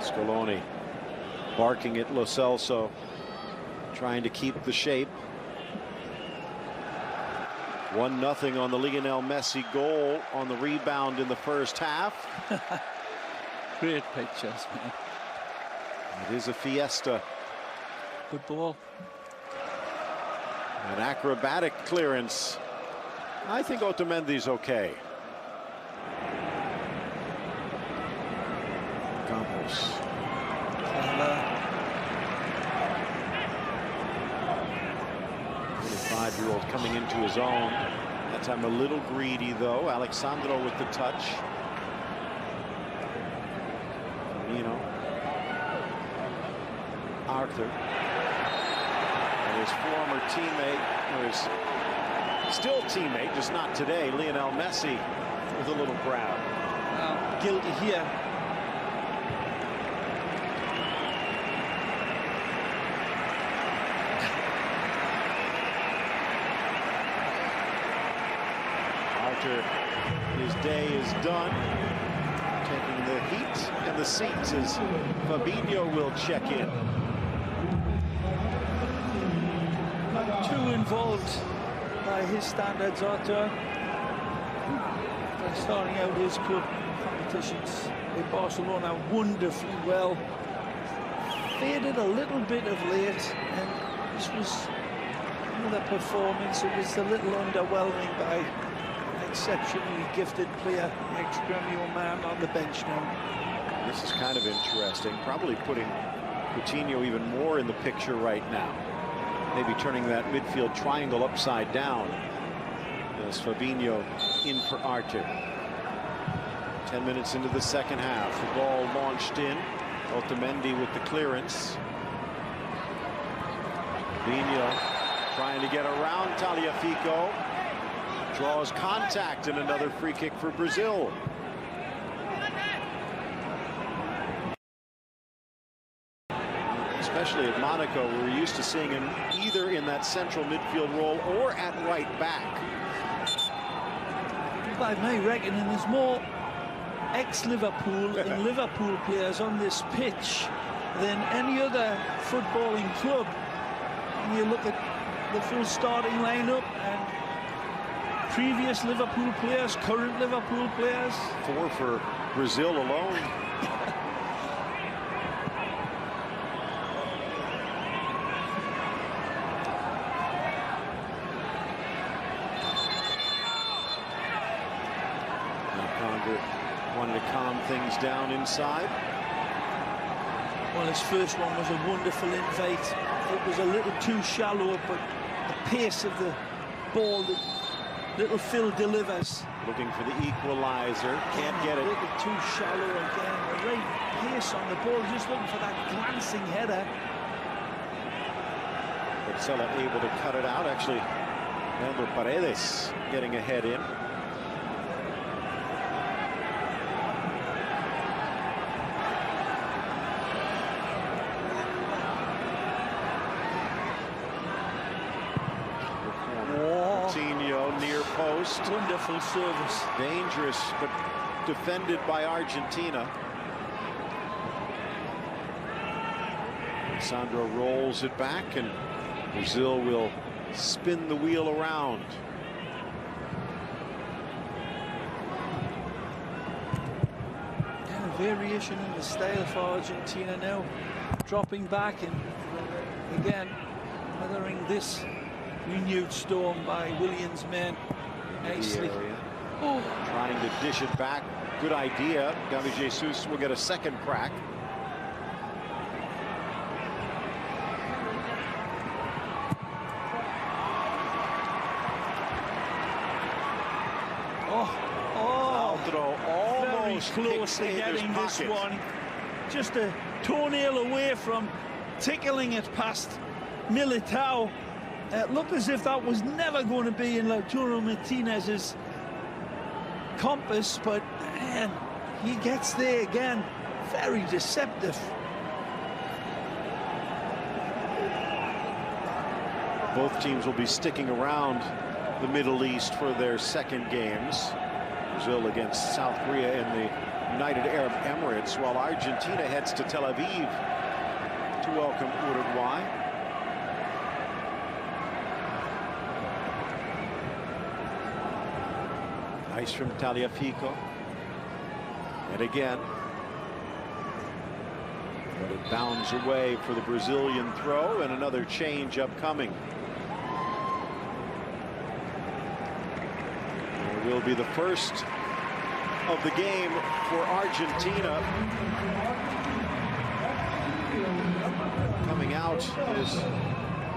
Scaloni barking at Lo Celso, trying to keep the shape. 1-0 on the Lionel Messi goal on the rebound in the first half. Great pictures, man. It is a fiesta. Good ball. An acrobatic clearance. I think Otamendi's okay. Campos. 25-year-old coming into his own. That time a little greedy, though. Alexandro with the touch. Firmino. Arthur. And his former teammate, or his still teammate, just not today, Lionel Messi, with a little grab. Well, guilty here. His day is done. Taking the heat and the seats as Fabinho will check in. Too involved by his standards, Arthur. By starting out his club competitions with Barcelona wonderfully well. Faded a little bit of late, and this was another performance. It was a little underwhelming by exceptionally gifted player, ex-Gremio man on the bench now. This is kind of interesting. Probably putting Coutinho even more in the picture right now. Maybe turning that midfield triangle upside down. As Fabinho in for Arthur. 10 minutes into the second half. The ball launched in. Otamendi with the clearance. Fabinho trying to get around Tagliafico. Draws contact and another free kick for Brazil. Especially at Monaco, we're used to seeing him either in that central midfield role or at right back. By my reckoning, there's more ex-Liverpool and Liverpool players on this pitch than any other footballing club. And you look at the full starting lineup and previous Liverpool players, current Liverpool players. 4 for Brazil alone. Conger wanted to calm things down inside. Well, his first one was a wonderful invite. It was a little too shallow, but the pace of the ball that little Phil delivers. Looking for the equalizer. Can't get it. A little too shallow again. The right pace on the ball. Just looking for that glancing header. Marcelo able to cut it out. Actually, Leandro Paredes getting a head in. Coutinho near post. Wonderful service. Dangerous, but defended by Argentina. Sandro rolls it back, and Brazil will spin the wheel around. And a variation in the style for Argentina now. Dropping back and again weathering this renewed storm by Williams' men. into Nicely. the area. Oh. Trying to dish it back. Good idea. Gabi Jesus will get a second crack. Throw almost very close to getting this one. Just a toenail away from tickling it past Militao. It looked as if that was never going to be in Lautaro Martinez's compass, but man, he gets there again. Very deceptive. Both teams will be sticking around the Middle East for their second games. Brazil against South Korea in the United Arab Emirates, while Argentina heads to Tel Aviv to welcome Uruguay. Nice from Tagliafico. And again. But it bounds away for the Brazilian throw, and another change upcoming. It will be the first of the game for Argentina. Coming out is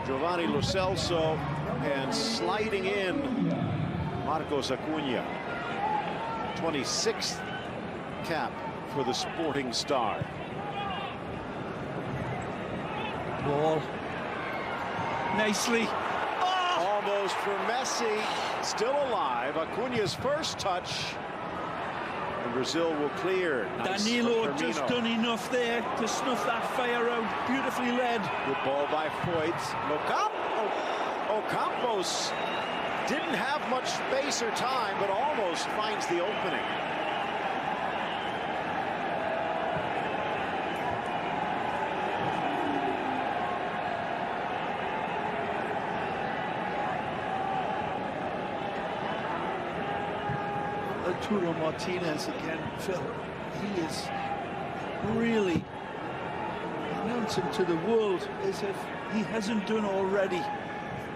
Giovanni Lo Celso, and sliding in Marcos Acuna. 26th cap for the Sporting Star. Ball. Nicely. Almost for Messi. Still alive. Acuna's first touch. And Brazil will clear. Nice. Danilo just done enough there to snuff that fire out. Beautifully led. Good ball by Foyt. Ocampos didn't have much space or time, but almost finds the opening. Lautaro Martinez again, Phil. He is really announcing to the world as if he hasn't done already.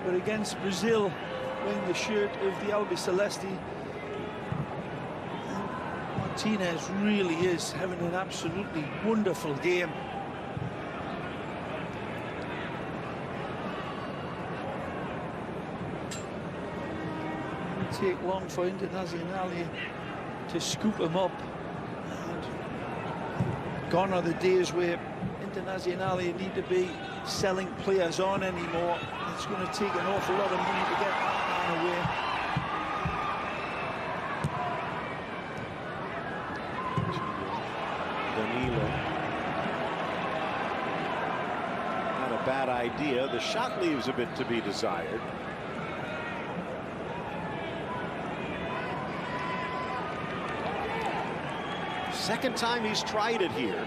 But against Brazil, wearing the shirt of the Albiceleste, Martinez really is having an absolutely wonderful game. It'll take long for Internazionale to scoop him up. And gone are the days where Internazionale need to be selling players on anymore. It's going to take an awful lot of money to get that man away. Danilo. Not a bad idea. The shot leaves a bit to be desired. Second time he's tried it here.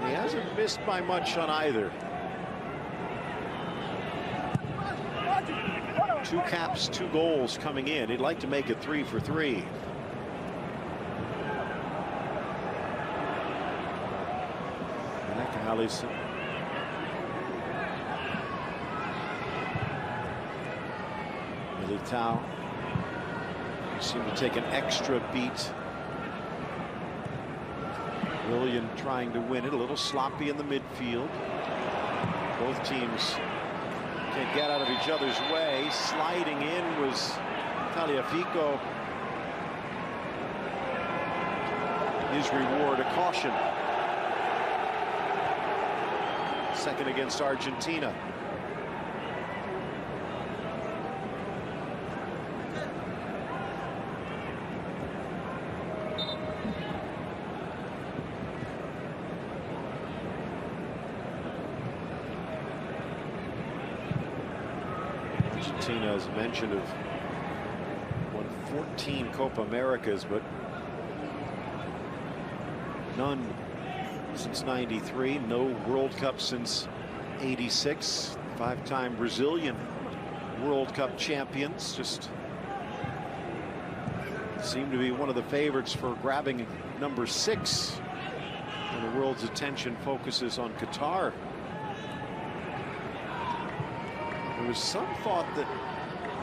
He hasn't missed by much on either. 2 caps, 2 goals coming in. He'd like to make it 3 for 3. Allison. Militao. Seem to take an extra beat. Willian trying to win it, a little sloppy in the midfield. Both teams can't get out of each other's way. Sliding in was Tagliafico. His reward, a caution. Second against Argentina. Argentina, as mentioned, have won 14 Copa Americas, but none since '93. No World Cup since '86. 5-time Brazilian World Cup champions. Just seem to be one of the favorites for grabbing number 6 when the world's attention focuses on Qatar. There was some thought that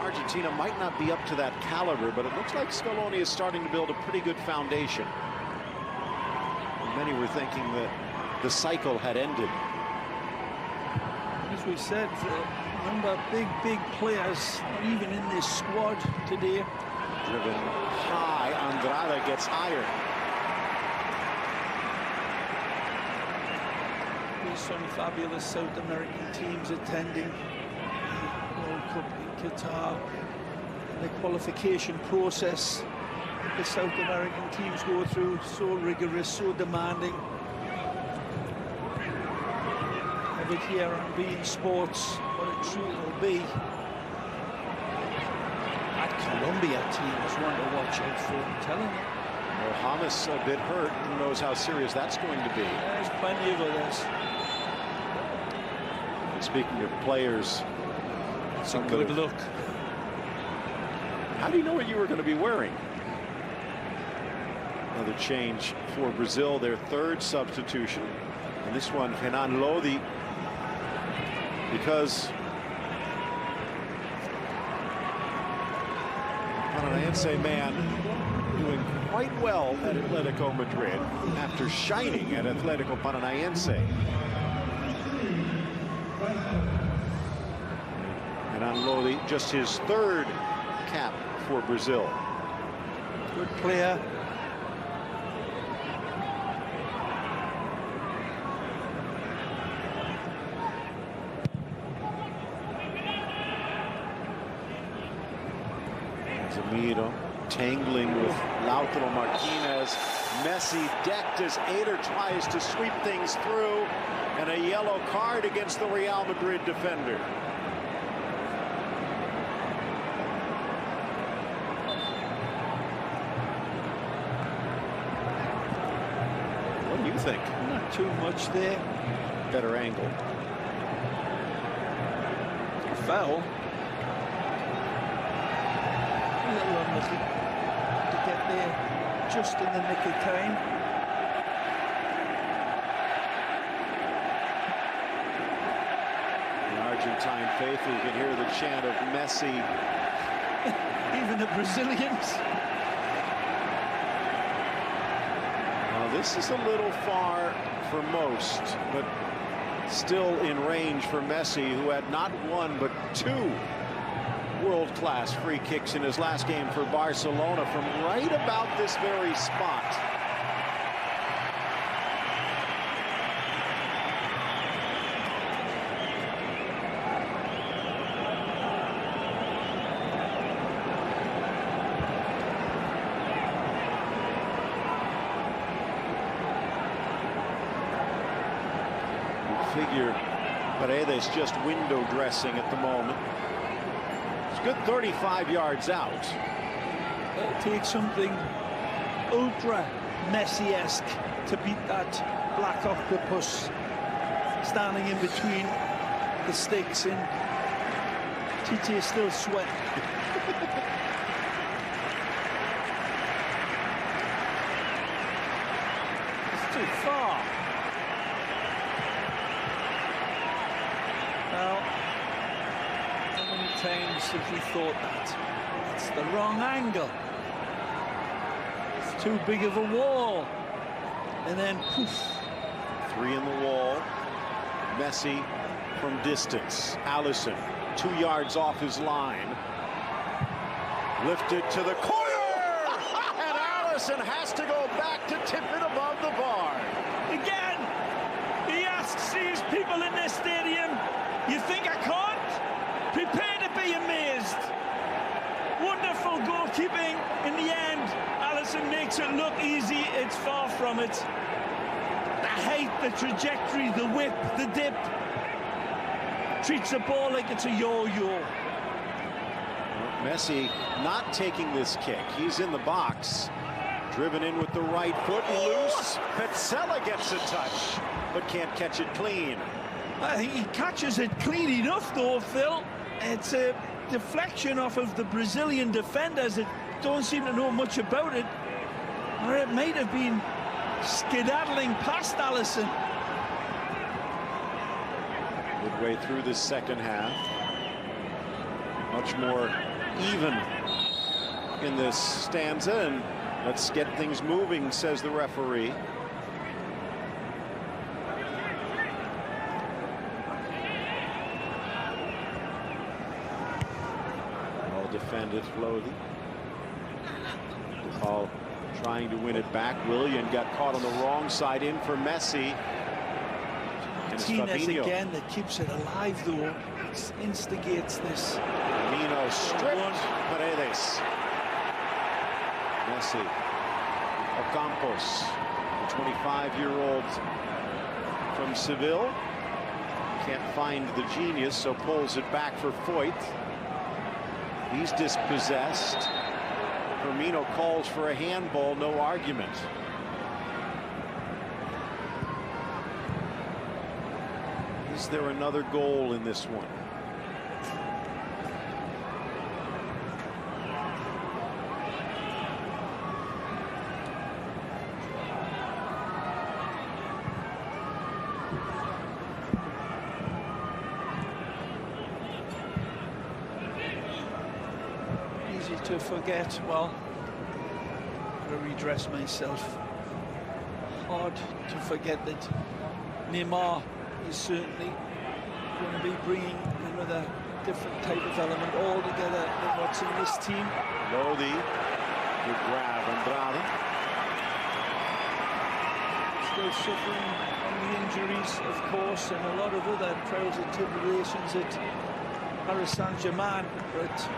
Argentina might not be up to that caliber, but it looks like Scaloni is starting to build a pretty good foundation. Many were thinking that the cycle had ended. As we said, a number of big players, not even in this squad today. Driven high, Andrada gets higher. There's some fabulous South American teams attending the World Cup in Qatar. The qualification process that the South American teams go through, so rigorous, so demanding. Have it here on beIN Sports, what a treat it'll be. That Colombia team is one to watch out for, I'm telling you. Well, James a bit hurt. Who knows how serious that's going to be. There's plenty of others. Speaking of players, it's a good look. How do you know what you were going to be wearing? Another change for Brazil, their third substitution. And this one, Renan Lodi, because Paranaense man doing quite well at Atletico Madrid after shining at Atletico Paranaense. Renan Lodi, just his third cap for Brazil. Good player. Zamiro tangling with Lautaro Martinez. Messi decked as Eder tries to sweep things through, and a yellow card against the Real Madrid defender. What do you think? Not too much there. Better angle. A foul. A little unlucky to get there just in the nick of time. The Argentine faithful, you can hear the chant of Messi. Even the Brazilians. Now this is a little far for most, but still in range for Messi, who had not one but two world-class free kicks in his last game for Barcelona from right about this very spot. You figure Paredes just window dressing at the moment. Good 35 yards out. It'll take something ultra Messi-esque to beat that black octopus standing in between the sticks, and Tite is still sweating. It's too far. Now, how many times have we thought that? It's the wrong angle. It's too big of a wall. And then poof. Three in the wall. Messi from distance. Alisson 2 yards off his line. Lifted to the corner. And Alisson has to go back to tip it above the bar. Again, he asks these people in this stadium, you think I can't? Prepare to be amazed. Wonderful goalkeeping in the end. Alisson makes it look easy. It's far from it. The height, the trajectory, the whip, the dip. Treats the ball like it's a yo-yo. Messi not taking this kick. He's in the box. Driven in with the right foot, loose. Petzela gets a touch, but can't catch it clean. I think he catches it clean enough, though, Phil. It's a deflection off of the Brazilian defenders that don't seem to know much about it. Or it might have been skedaddling past Alisson. Midway through this second half. Much more even in this stanza, and let's get things moving, says the referee. Well defended, Flody. All trying to win it back. Willian got caught on the wrong side, in for Messi. Martinez again that keeps it alive, though. It instigates this. Mino stripped. Paredes. Messi. Ocampos, the 25-year-old from Seville. Can't find the genius, so pulls it back for Foyt. He's dispossessed. Firmino calls for a handball, no argument. Is there another goal in this one? Easy to forget. Well, to redress myself. Hard to forget that Neymar is certainly going to be bringing another different type of element altogether than what's in this team. Lodi, good grab, Andrade. Still suffering from the injuries, of course, and a lot of other trials and tribulations at Paris Saint-Germain, but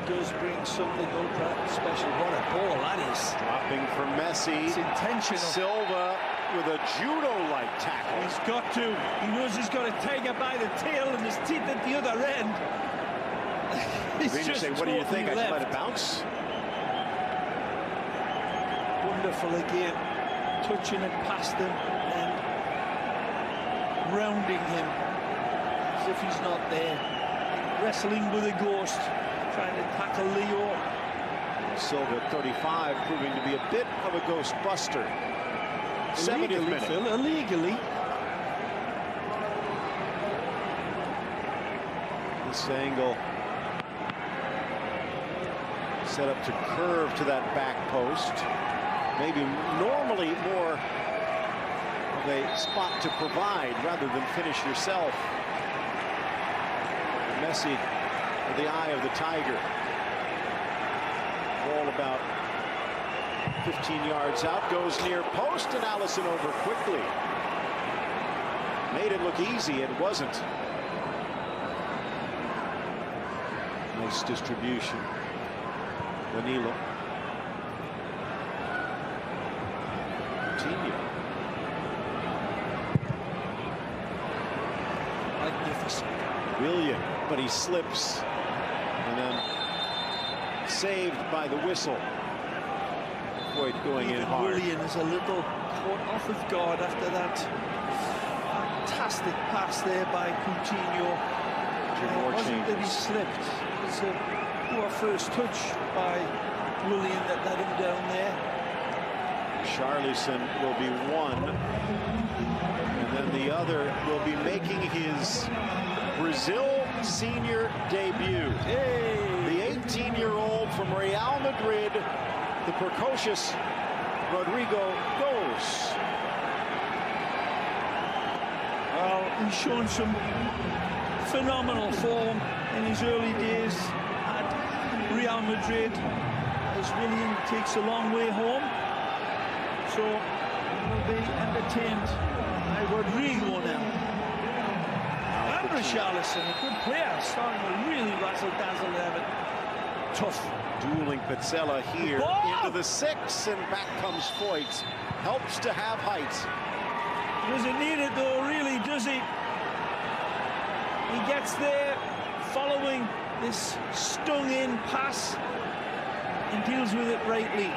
does bring something ultra special. What a ball that is. Dropping for Messi. It's intentional. Silva with a judo-like tackle. He's got to. He knows he's got to take it by the tail and his teeth at the other end. He's just say, what do you think? I should let it bounce? Wonderful again. Touching it past him and rounding him as if he's not there. Wrestling with a ghost. Trying to tackle Leo. Silva, 35, proving to be a bit of a ghost buster. 70th minute. Phil, illegally. This angle set up to curve to that back post. Maybe normally more of a spot to provide rather than finish yourself. Messi, the eye of the tiger. Ball about 15 yards out, goes near post, and Allison over quickly. Made it look easy, it wasn't. Nice distribution. Danilo. Coutinho. Magnificent. Willian, but he slips. And then saved by the whistle. Foyt going in hard. Willian is a little caught off of guard after that fantastic pass there by Coutinho. It wasn't that he slipped. It's a poor first touch by Willian that let him down there. Charlison will be one. And then the other will be making his Brazil senior debut. Hey. The 18-year-old from Real Madrid, the precocious Rodrigo goes. Well, he's shown some phenomenal form in his early days at Real Madrid as Willian takes a long way home. So he'll be entertained by Rodrigo now. And Richarlison, a good player, starting to really razzle-dazzle there, but tough. Dueling Petzela here into the 6, and back comes Foyt. Helps to have height. Doesn't need it though, really, does he? He gets there following this stung-in pass and deals with it rightly.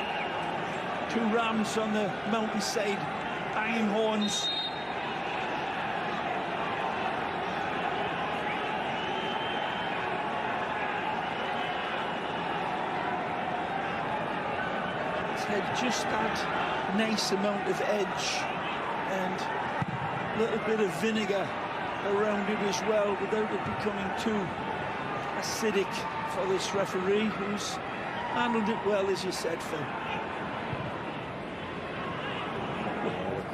2 Rams on the mountainside, banging horns. Had just that nice amount of edge and a little bit of vinegar around it as well, without it becoming too acidic for this referee, who's handled it well, as you said, Phil.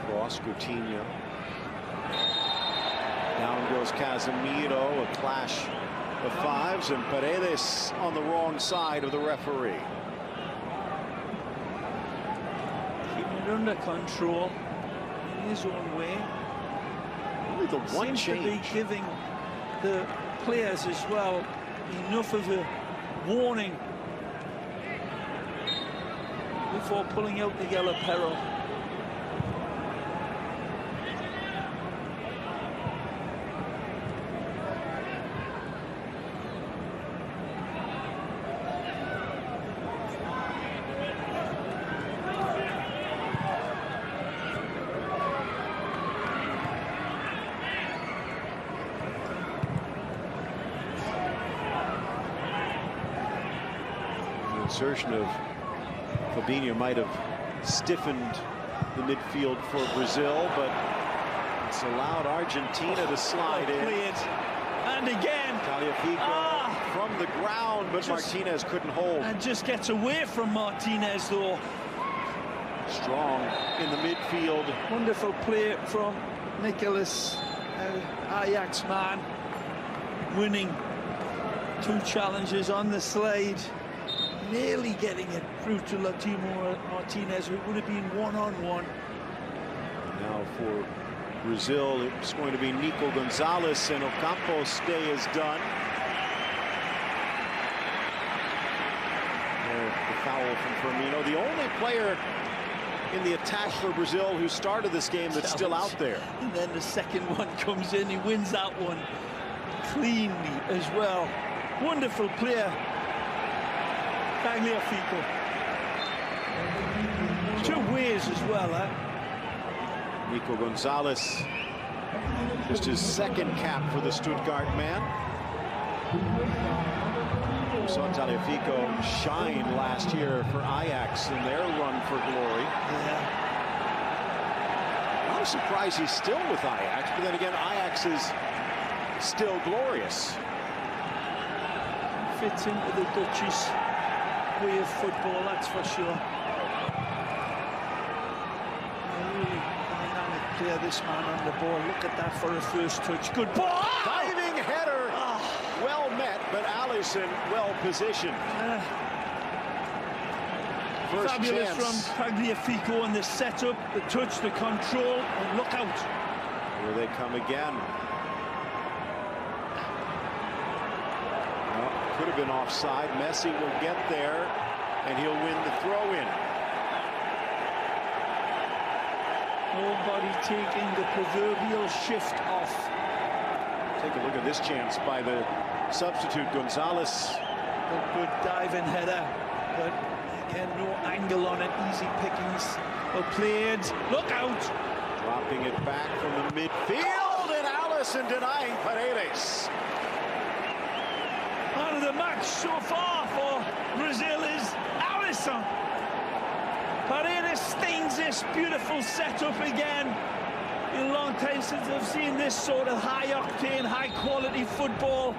Across Coutinho. Down goes Casemiro, a clash of fives, and Paredes on the wrong side of the referee. Keeping it under control in his own way. Only the one Seems to be change. giving the players as well enough of a warning before pulling out the yellow peril. Insertion of Fabinho might have stiffened the midfield for Brazil, but it's allowed Argentina to slide in. And again, Tagliafico from the ground, but Martinez couldn't hold. And just gets away from Martinez, though. Strong in the midfield. Wonderful play from Nicholas, Ajax man, winning 2 challenges on the slide. Nearly getting it through to Lautaro Martinez, who would have been one-on-one. Now for Brazil, it's going to be Nico Gonzalez, and Ocampo's day is done. The foul from Firmino. The only player in the attack for Brazil who started this game that's still out there. And then the second one comes in. He wins that one cleanly as well. Wonderful player. Tagliafico. 2 ways as well, Nico Gonzalez, just his second cap for the Stuttgart man. We saw Tagliafico shine last year for Ajax in their run for glory. Yeah. I'm surprised he's still with Ajax, but then again, Ajax is still glorious. Fits into the Dutch's way of football, that's for sure. A really dynamic player, this man on the ball. Look at that for a first touch. Good ball! Diving header, well met, but Alisson well positioned. First Fabulous chance from Tagliafico on the setup, the touch, the control, and look out. Here they come again. Could have been offside. Messi will get there, and he'll win the throw-in. Nobody taking the proverbial shift off. Take a look at this chance by the substitute Gonzalez. A good diving header, but again, no angle on it. Easy pickings. Well played. Look out! Dropping it back from the midfield, and Alisson denying Paredes. Man of the match so far for Brazil is Alisson. Paredes stains this beautiful setup again. In a long time since I've seen this sort of high-octane, high-quality football.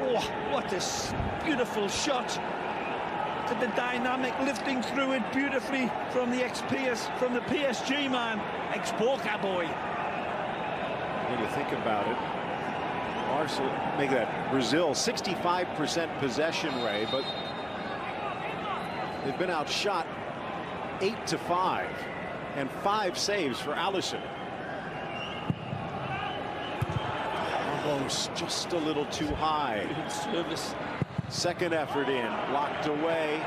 Oh, what this beautiful shot. To the dynamic, lifting through it beautifully from the from the PSG man, ex-Boca boy. When you think about it, make that Brazil 65% possession rate, but they've been outshot 8-5, and 5 saves for Alisson. Almost just a little too high. Good service. Second effort in, blocked away.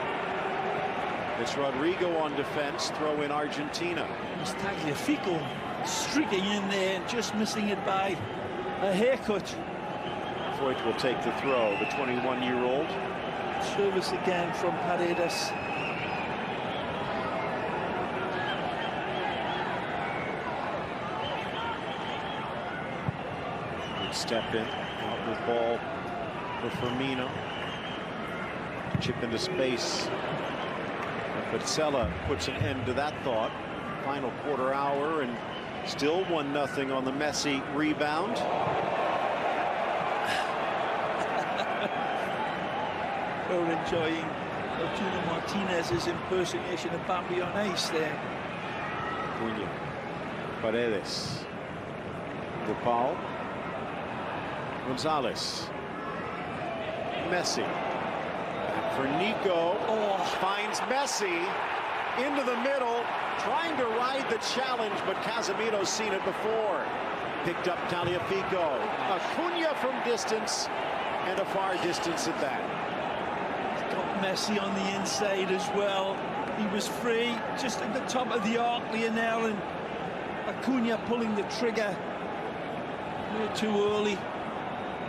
It's Rodrigo on defense, throw in Argentina. It's Tagliafico streaking in there and just missing it by a haircut. Foyt will take the throw, the 21-year-old. Service again from Paredes. Good step in, out with ball for Firmino. Chip into space. But Sella puts an end to that thought. Final quarter hour, and still 1-0 on the Messi rebound. enjoying Lautaro Martinez's impersonation of Bambi on ice there. Cunha, Paredes, De Paul, Gonzalez, Messi, back for Nico, finds Messi into the middle, trying to ride the challenge, but Casemiro's seen it before. Picked up Tagliafico, Cunha from distance, and a far distance at that. He's got Messi on the inside as well. He was free just at the top of the arc, Lionel, and Acuna pulling the trigger way too early,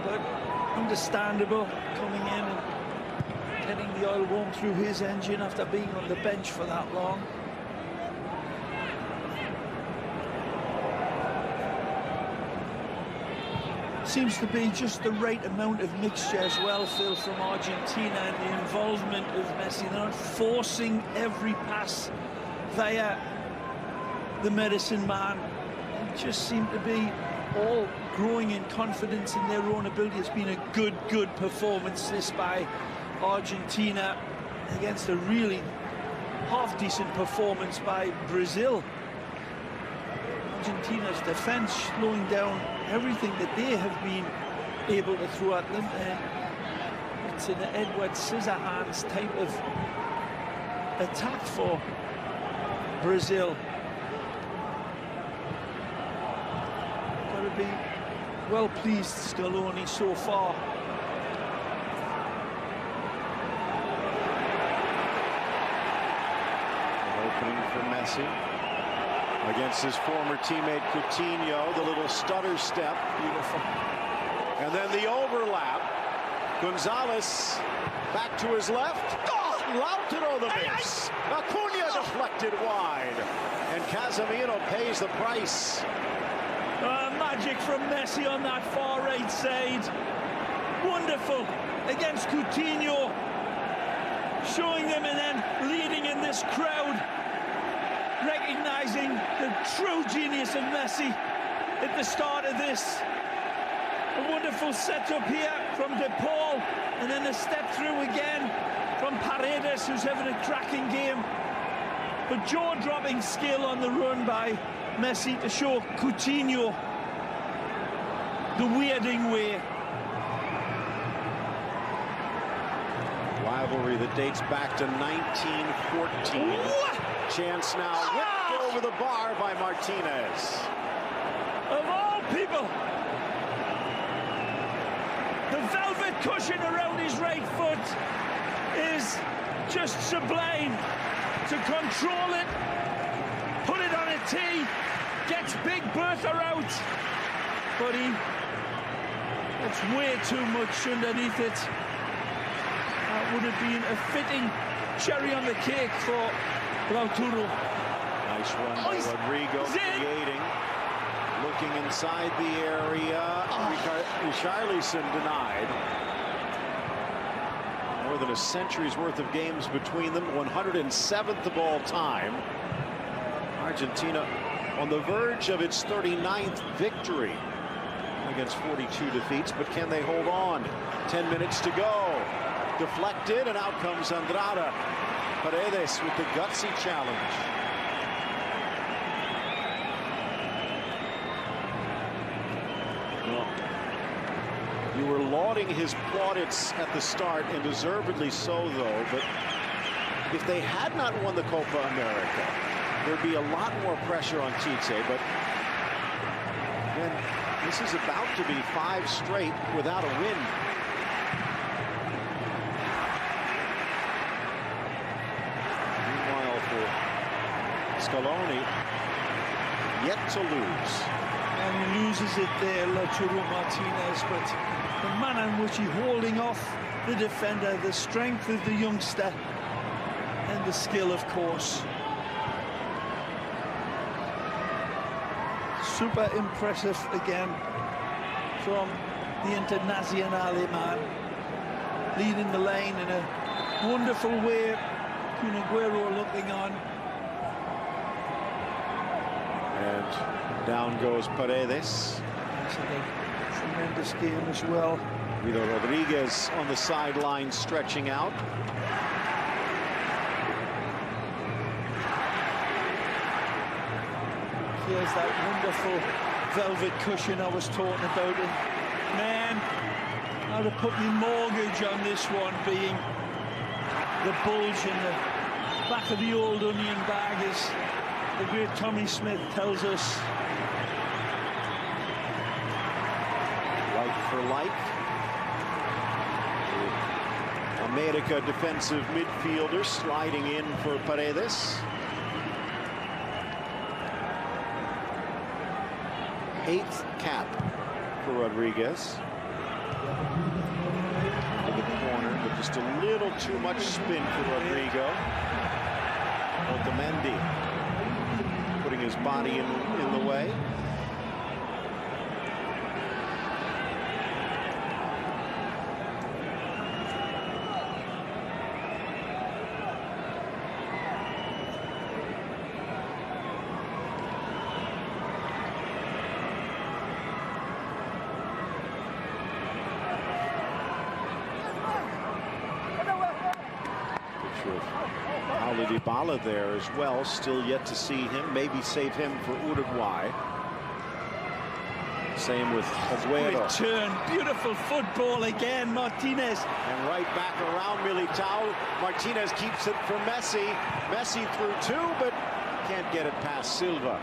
but understandable, coming in and getting the oil warm through his engine after being on the bench for that long. Seems to be just the right amount of mixture as well, Phil, from Argentina, and the involvement of Messi. They're not forcing every pass via the medicine man. They just seem to be all growing in confidence in their own ability. It's been a good performance, this, by Argentina against a really half-decent performance by Brazil. Argentina's defense slowing down everything that they have been able to throw at them. It's an Edward Scissorhands type of attack for Brazil. Got to be well pleased, Scaloni, so far. An opening for Messi against his former teammate Coutinho, the little stutter step. Beautiful. And then the overlap. Gonzalez back to his left. Oh, Lautaro the miss. Acuna deflected wide. And Casemiro pays the price. Magic from Messi on that far right side. Wonderful against Coutinho. Showing them and then leading in this crowd. Recognizing the true genius of Messi at the start of this. A wonderful setup here from De Paul, and then a step through again from Paredes, who's having a cracking game. But jaw-dropping skill on the run by Messi to show Coutinho the weirding way. Rivalry that dates back to 1914. Chance now whipped over the bar by Martinez. Of all people, the velvet cushion around his right foot is just sublime. To control it, put it on a tee, gets Big Bertha out, but it's way too much underneath it. That would have been a fitting cherry on the cake for Lautaro. Nice run by Rodrigo, creating, looking inside the area. Richarlison denied. More than a century's worth of games between them. 107th of all time. Argentina on the verge of its 39th victory against 42 defeats, but can they hold on? 10 minutes to go. Deflected, and out comes Andrada. Paredes with the gutsy challenge. Well, you were lauding his plaudits at the start, and deservedly so, though. But if they had not won the Copa America, there'd be a lot more pressure on Tite. But then this is about to be 5 straight without a win. Scaloni yet to lose. And he loses it there, Lautaro Martinez, but the manner in which he's holding off the defender, the strength of the youngster, and the skill, of course. Super impressive again from the Internazionale man, leading the lane in a wonderful way. Kun Aguero looking on. And down goes Paredes. tremendous game as well. Guido Rodriguez on the sideline stretching out. Here's that wonderful velvet cushion I was talking about. And man, I'd have put my mortgage on this one, being the bulge in the back of the old onion bag, as the great Tommy Smith tells us. Like for like. The America defensive midfielder sliding in for Paredes. 8th cap for Rodriguez. To the corner, but just a little too much spin for Rodrigo. Otamendi putting his body in the way. Paulo Dybala there as well, still yet to see him, maybe save him for Uruguay. Same with Aguero. Return, beautiful football again, Martinez. And right back around Militao. Martinez keeps it for Messi. Messi through 2, but can't get it past Silva.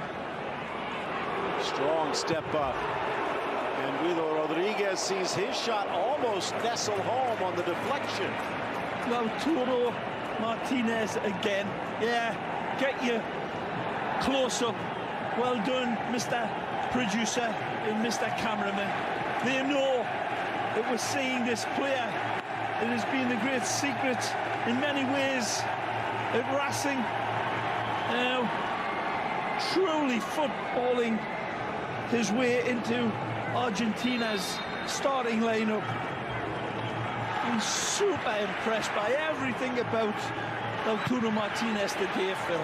Strong step up. And Guido Rodriguez sees his shot almost nestle home on the deflection. Lautaro Martinez again. Yeah, get your close up. Well done, Mr. Producer and Mr. Cameraman. They know that we're seeing this player. It has been the great secret in many ways at Racing. Now, truly footballing his way into Argentina's starting lineup. I'm super impressed by everything about Lautaro Martinez today, Phil.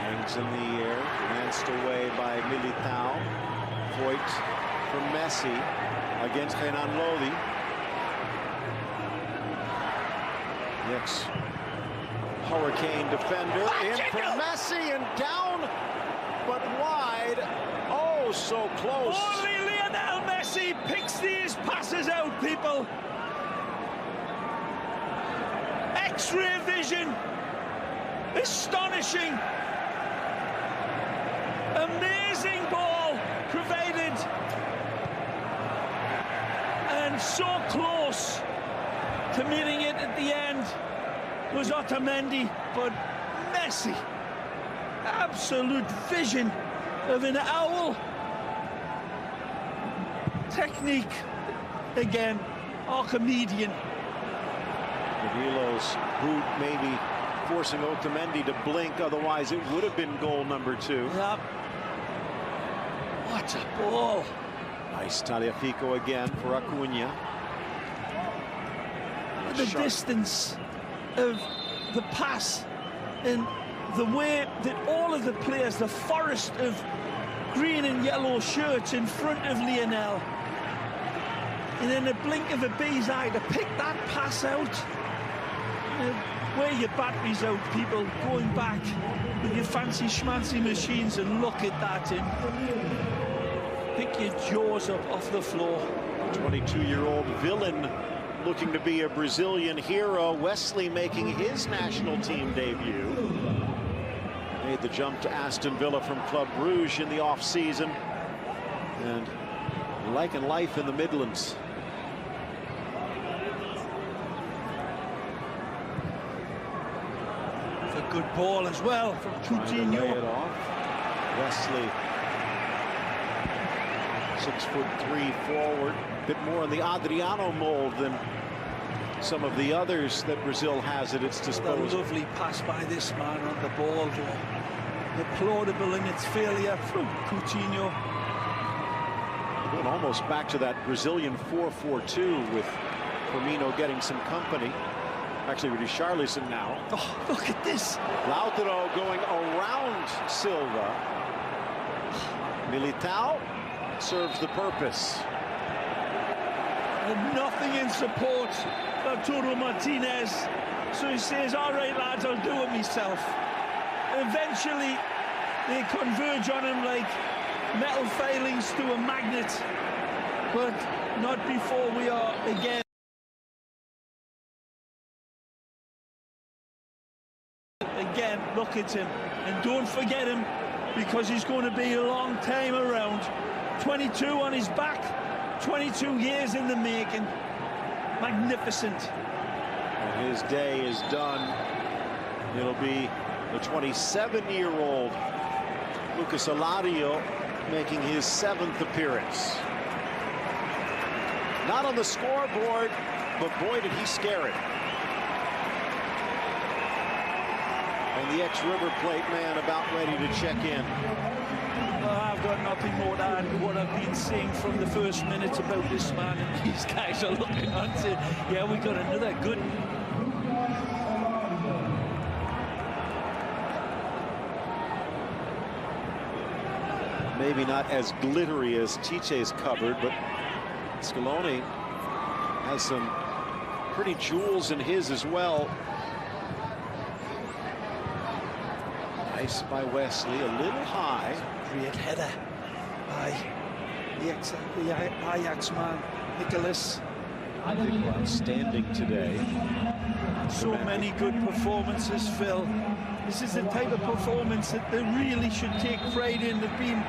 Hangs in the air, glanced away by Militao. Voigt for Messi against Renan Lodi. Next, Hurricane defender in for Messi and down, but wide. Oh, so close. Only Lionel Messi picks these passes out, people. X-ray vision, astonishing, amazing ball provided, and so close to meeting it at the end was Otamendi, but Messi, absolute vision of an owl. Technique again, Archimedean. Davilo's boot maybe forcing Otamendi to blink, otherwise it would have been goal number 2. Yep. What a ball. Nice Tagliafico again for Acuna. The distance of the pass and the way that all of the players, the forest of green and yellow shirts in front of Lionel, and in the blink of a bee's eye to pick that pass out. Wear your batteries out, people, going back with your fancy schmancy machines and look at that and pick your jaws up off the floor. 22-year-old villain looking to be a Brazilian hero. Wesley making his national team debut. Made the jump to Aston Villa from Club Brugge in the off-season. And liking life in the Midlands. Good ball as well from Coutinho. Lay it off. Wesley, 6'3" forward, a bit more in the Adriano mold than some of the others that Brazil has at its disposal. A lovely pass by this man on the ball, though. Deplorable in its failure from Coutinho. Going almost back to that Brazilian 4-4-2 with Firmino getting some company. Actually, Richarlison now. Oh, look at this. Lautaro going around Silva. Militao serves the purpose. had nothing in support of Arturo Martinez. So he says, all right, lads, I'll do it myself. Eventually, they converge on him like metal filings to a magnet. But not before we are again. Again, look at him. And don't forget him, because he's going to be a long time around. 22 on his back, 22 years in the making. Magnificent. And his day is done. It'll be the 27-year-old Lucas Alario making his 7th appearance. Not on the scoreboard, but boy, did he scare it. And the ex-River Plate man about ready to check in. I've got nothing more to add to what I've been saying from the first minute about this man. And these guys are looking on to, yeah, we got another good. Maybe not as glittery as Tite's cupboard, but Scaloni has some pretty jewels in his as well. Nice by Wesley, a little high. Great header by the Ajax man, Nicholas. Outstanding today. So many good performances, Phil. This is the type of performance that they really should take pride in. There've been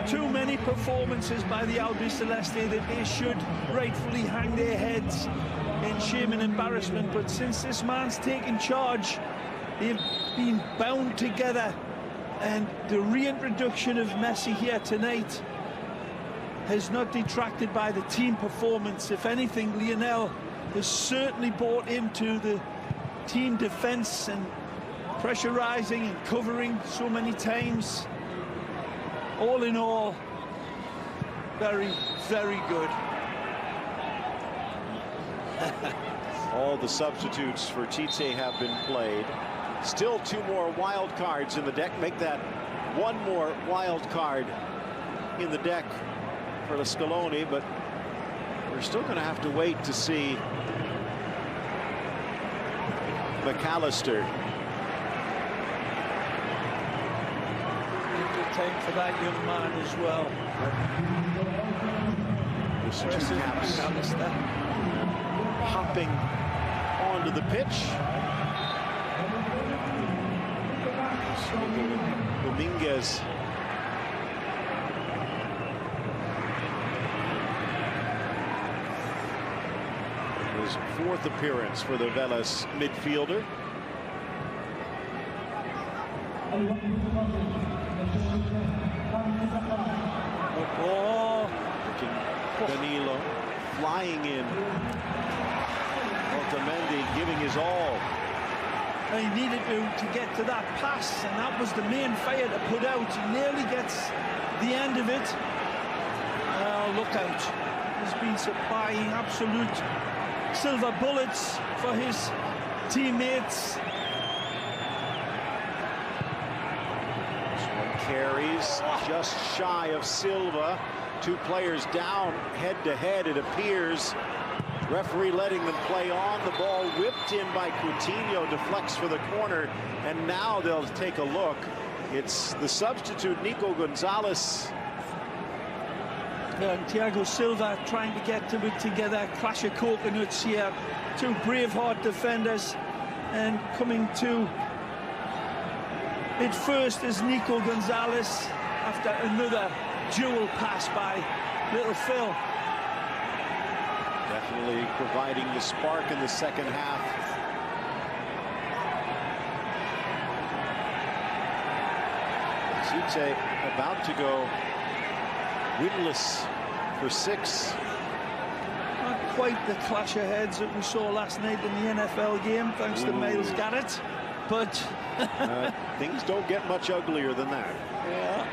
too many performances by the Albiceleste that they should rightfully hang their heads in shame and embarrassment. But since this man's taken charge, they've been bound together, and the reintroduction of Messi here tonight has not detracted by the team performance. If anything, Lionel has certainly bought into the team defense and pressurizing and covering so many times. All in all, very, very good. All the substitutes for Tite have been played. Still 2 more wild cards in the deck. Make that 1 more wild card in the deck for the Scaloni, but we're still going to have to wait to see McAllister. Good time for that young man as well. Those 2 caps hopping onto the pitch. Dominguez. His 4th appearance for the Vélez midfielder. Oh, Danilo flying in. Otamendi giving his all. he needed to get to that pass, and that was the main fire to put out. He nearly gets the end of it. Look out. He's been supplying absolute silver bullets for his teammates. Carries just shy of Silva. 2 players down head-to-head, it appears. Referee letting them play on. The ball whipped in by Coutinho, deflects for the corner, and now they'll take a look. It's the substitute, Nico Gonzalez. And Thiago Silva trying to get to it together. Clash of coconuts here. 2 Braveheart defenders, and coming to it first is Nico Gonzalez after another dual pass by little Phil. Definitely providing the spark in the second half. Tite about to go winless for 6. Not quite the clash of heads that we saw last night in the NFL game, thanks to Miles Garrett, but things don't get much uglier than that. Yeah.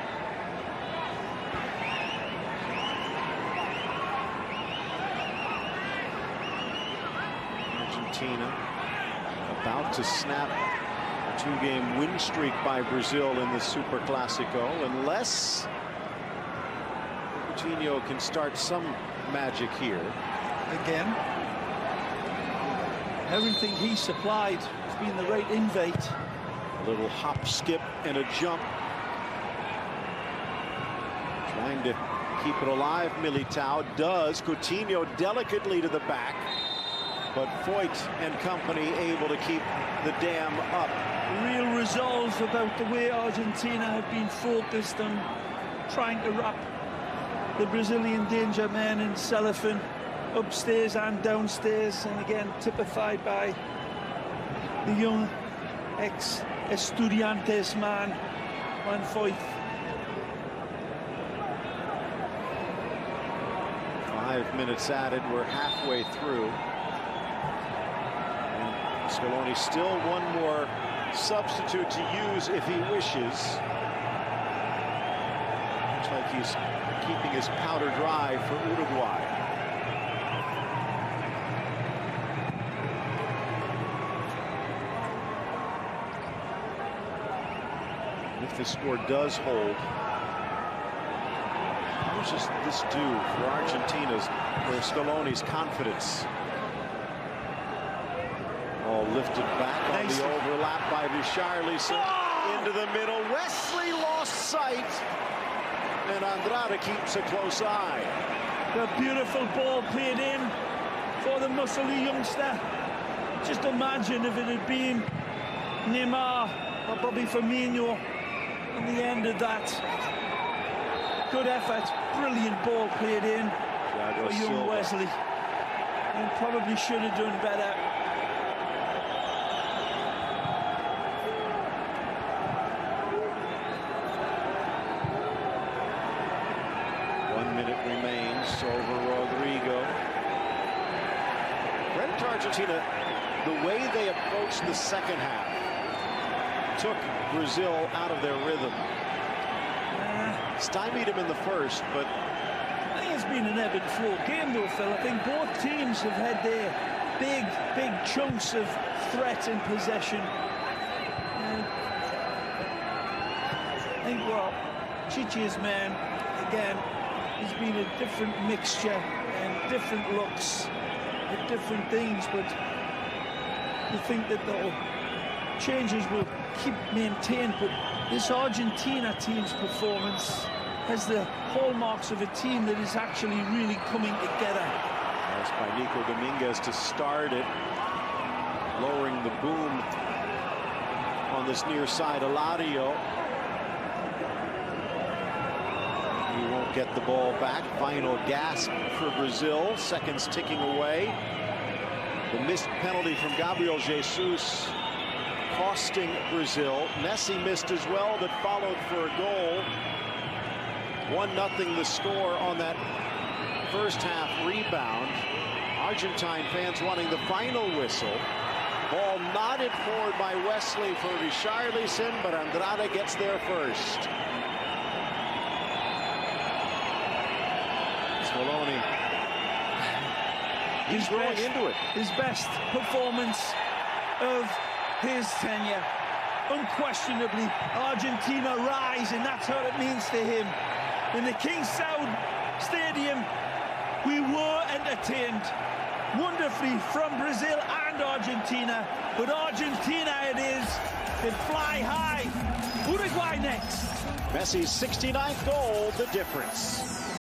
Argentina about to snap a 2-game win streak by Brazil in the Super Classico, unless Coutinho can start some magic here. again. Everything he supplied has been the right invite. A little hop, skip, and a jump. Trying to keep it alive, Militao does. Coutinho delicately to the back. But Foyt and company able to keep the dam up. Real resolve about the way Argentina have been focused on trying to wrap the Brazilian danger men in cellophane, upstairs and downstairs, and again typified by the young ex-Estudiantes man, Juan Foyt. 5 minutes added, we're halfway through. And Scaloni still one more substitute to use if he wishes. Looks like he's keeping his powder dry for Uruguay. If the score does hold, how much does this do for Argentina's, for Scaloni's confidence? All lifted back on the overlap by Richarlison. Into the middle. Wesley lost sight. And Andrade keeps a close eye. The beautiful ball played in for the muscly youngster. Just imagine if it had been Neymar or Bobby Firmino on the end of that. Good effort, brilliant ball played in for young Wesley. And probably should have done better. Remains over Rodrigo. Credit to Argentina, the way they approached the second half took Brazil out of their rhythm. Stymied him in the first, but I think it's been an ebb and flow game though, Phil. I think both teams have had their big chunks of threat and possession. I think, well, Chichi's man, again, has been a different mixture and different looks at different things, but I think that the changes will keep maintained. But this Argentina team's performance has the hallmarks of a team that is actually really coming together. That's by Nico Dominguez to start it, lowering the boom on this near side. Eladio. He won't get the ball back. Final gasp for Brazil. Seconds ticking away. The missed penalty from Gabriel Jesus costing Brazil. Messi missed as well, but followed for a goal. 1-0 the score on that first half rebound. Argentine fans wanting the final whistle. Ball nodded forward by Wesley for Richarlison, but Andrade gets there first. Scaloni, he's going into it. His best performance of his tenure. Unquestionably, Argentina rise, and that's what it means to him. In the King Saud Stadium, we were entertained wonderfully from Brazil and Argentina, but Argentina it is. They fly high. Uruguay next. Messi's 69th goal, the difference.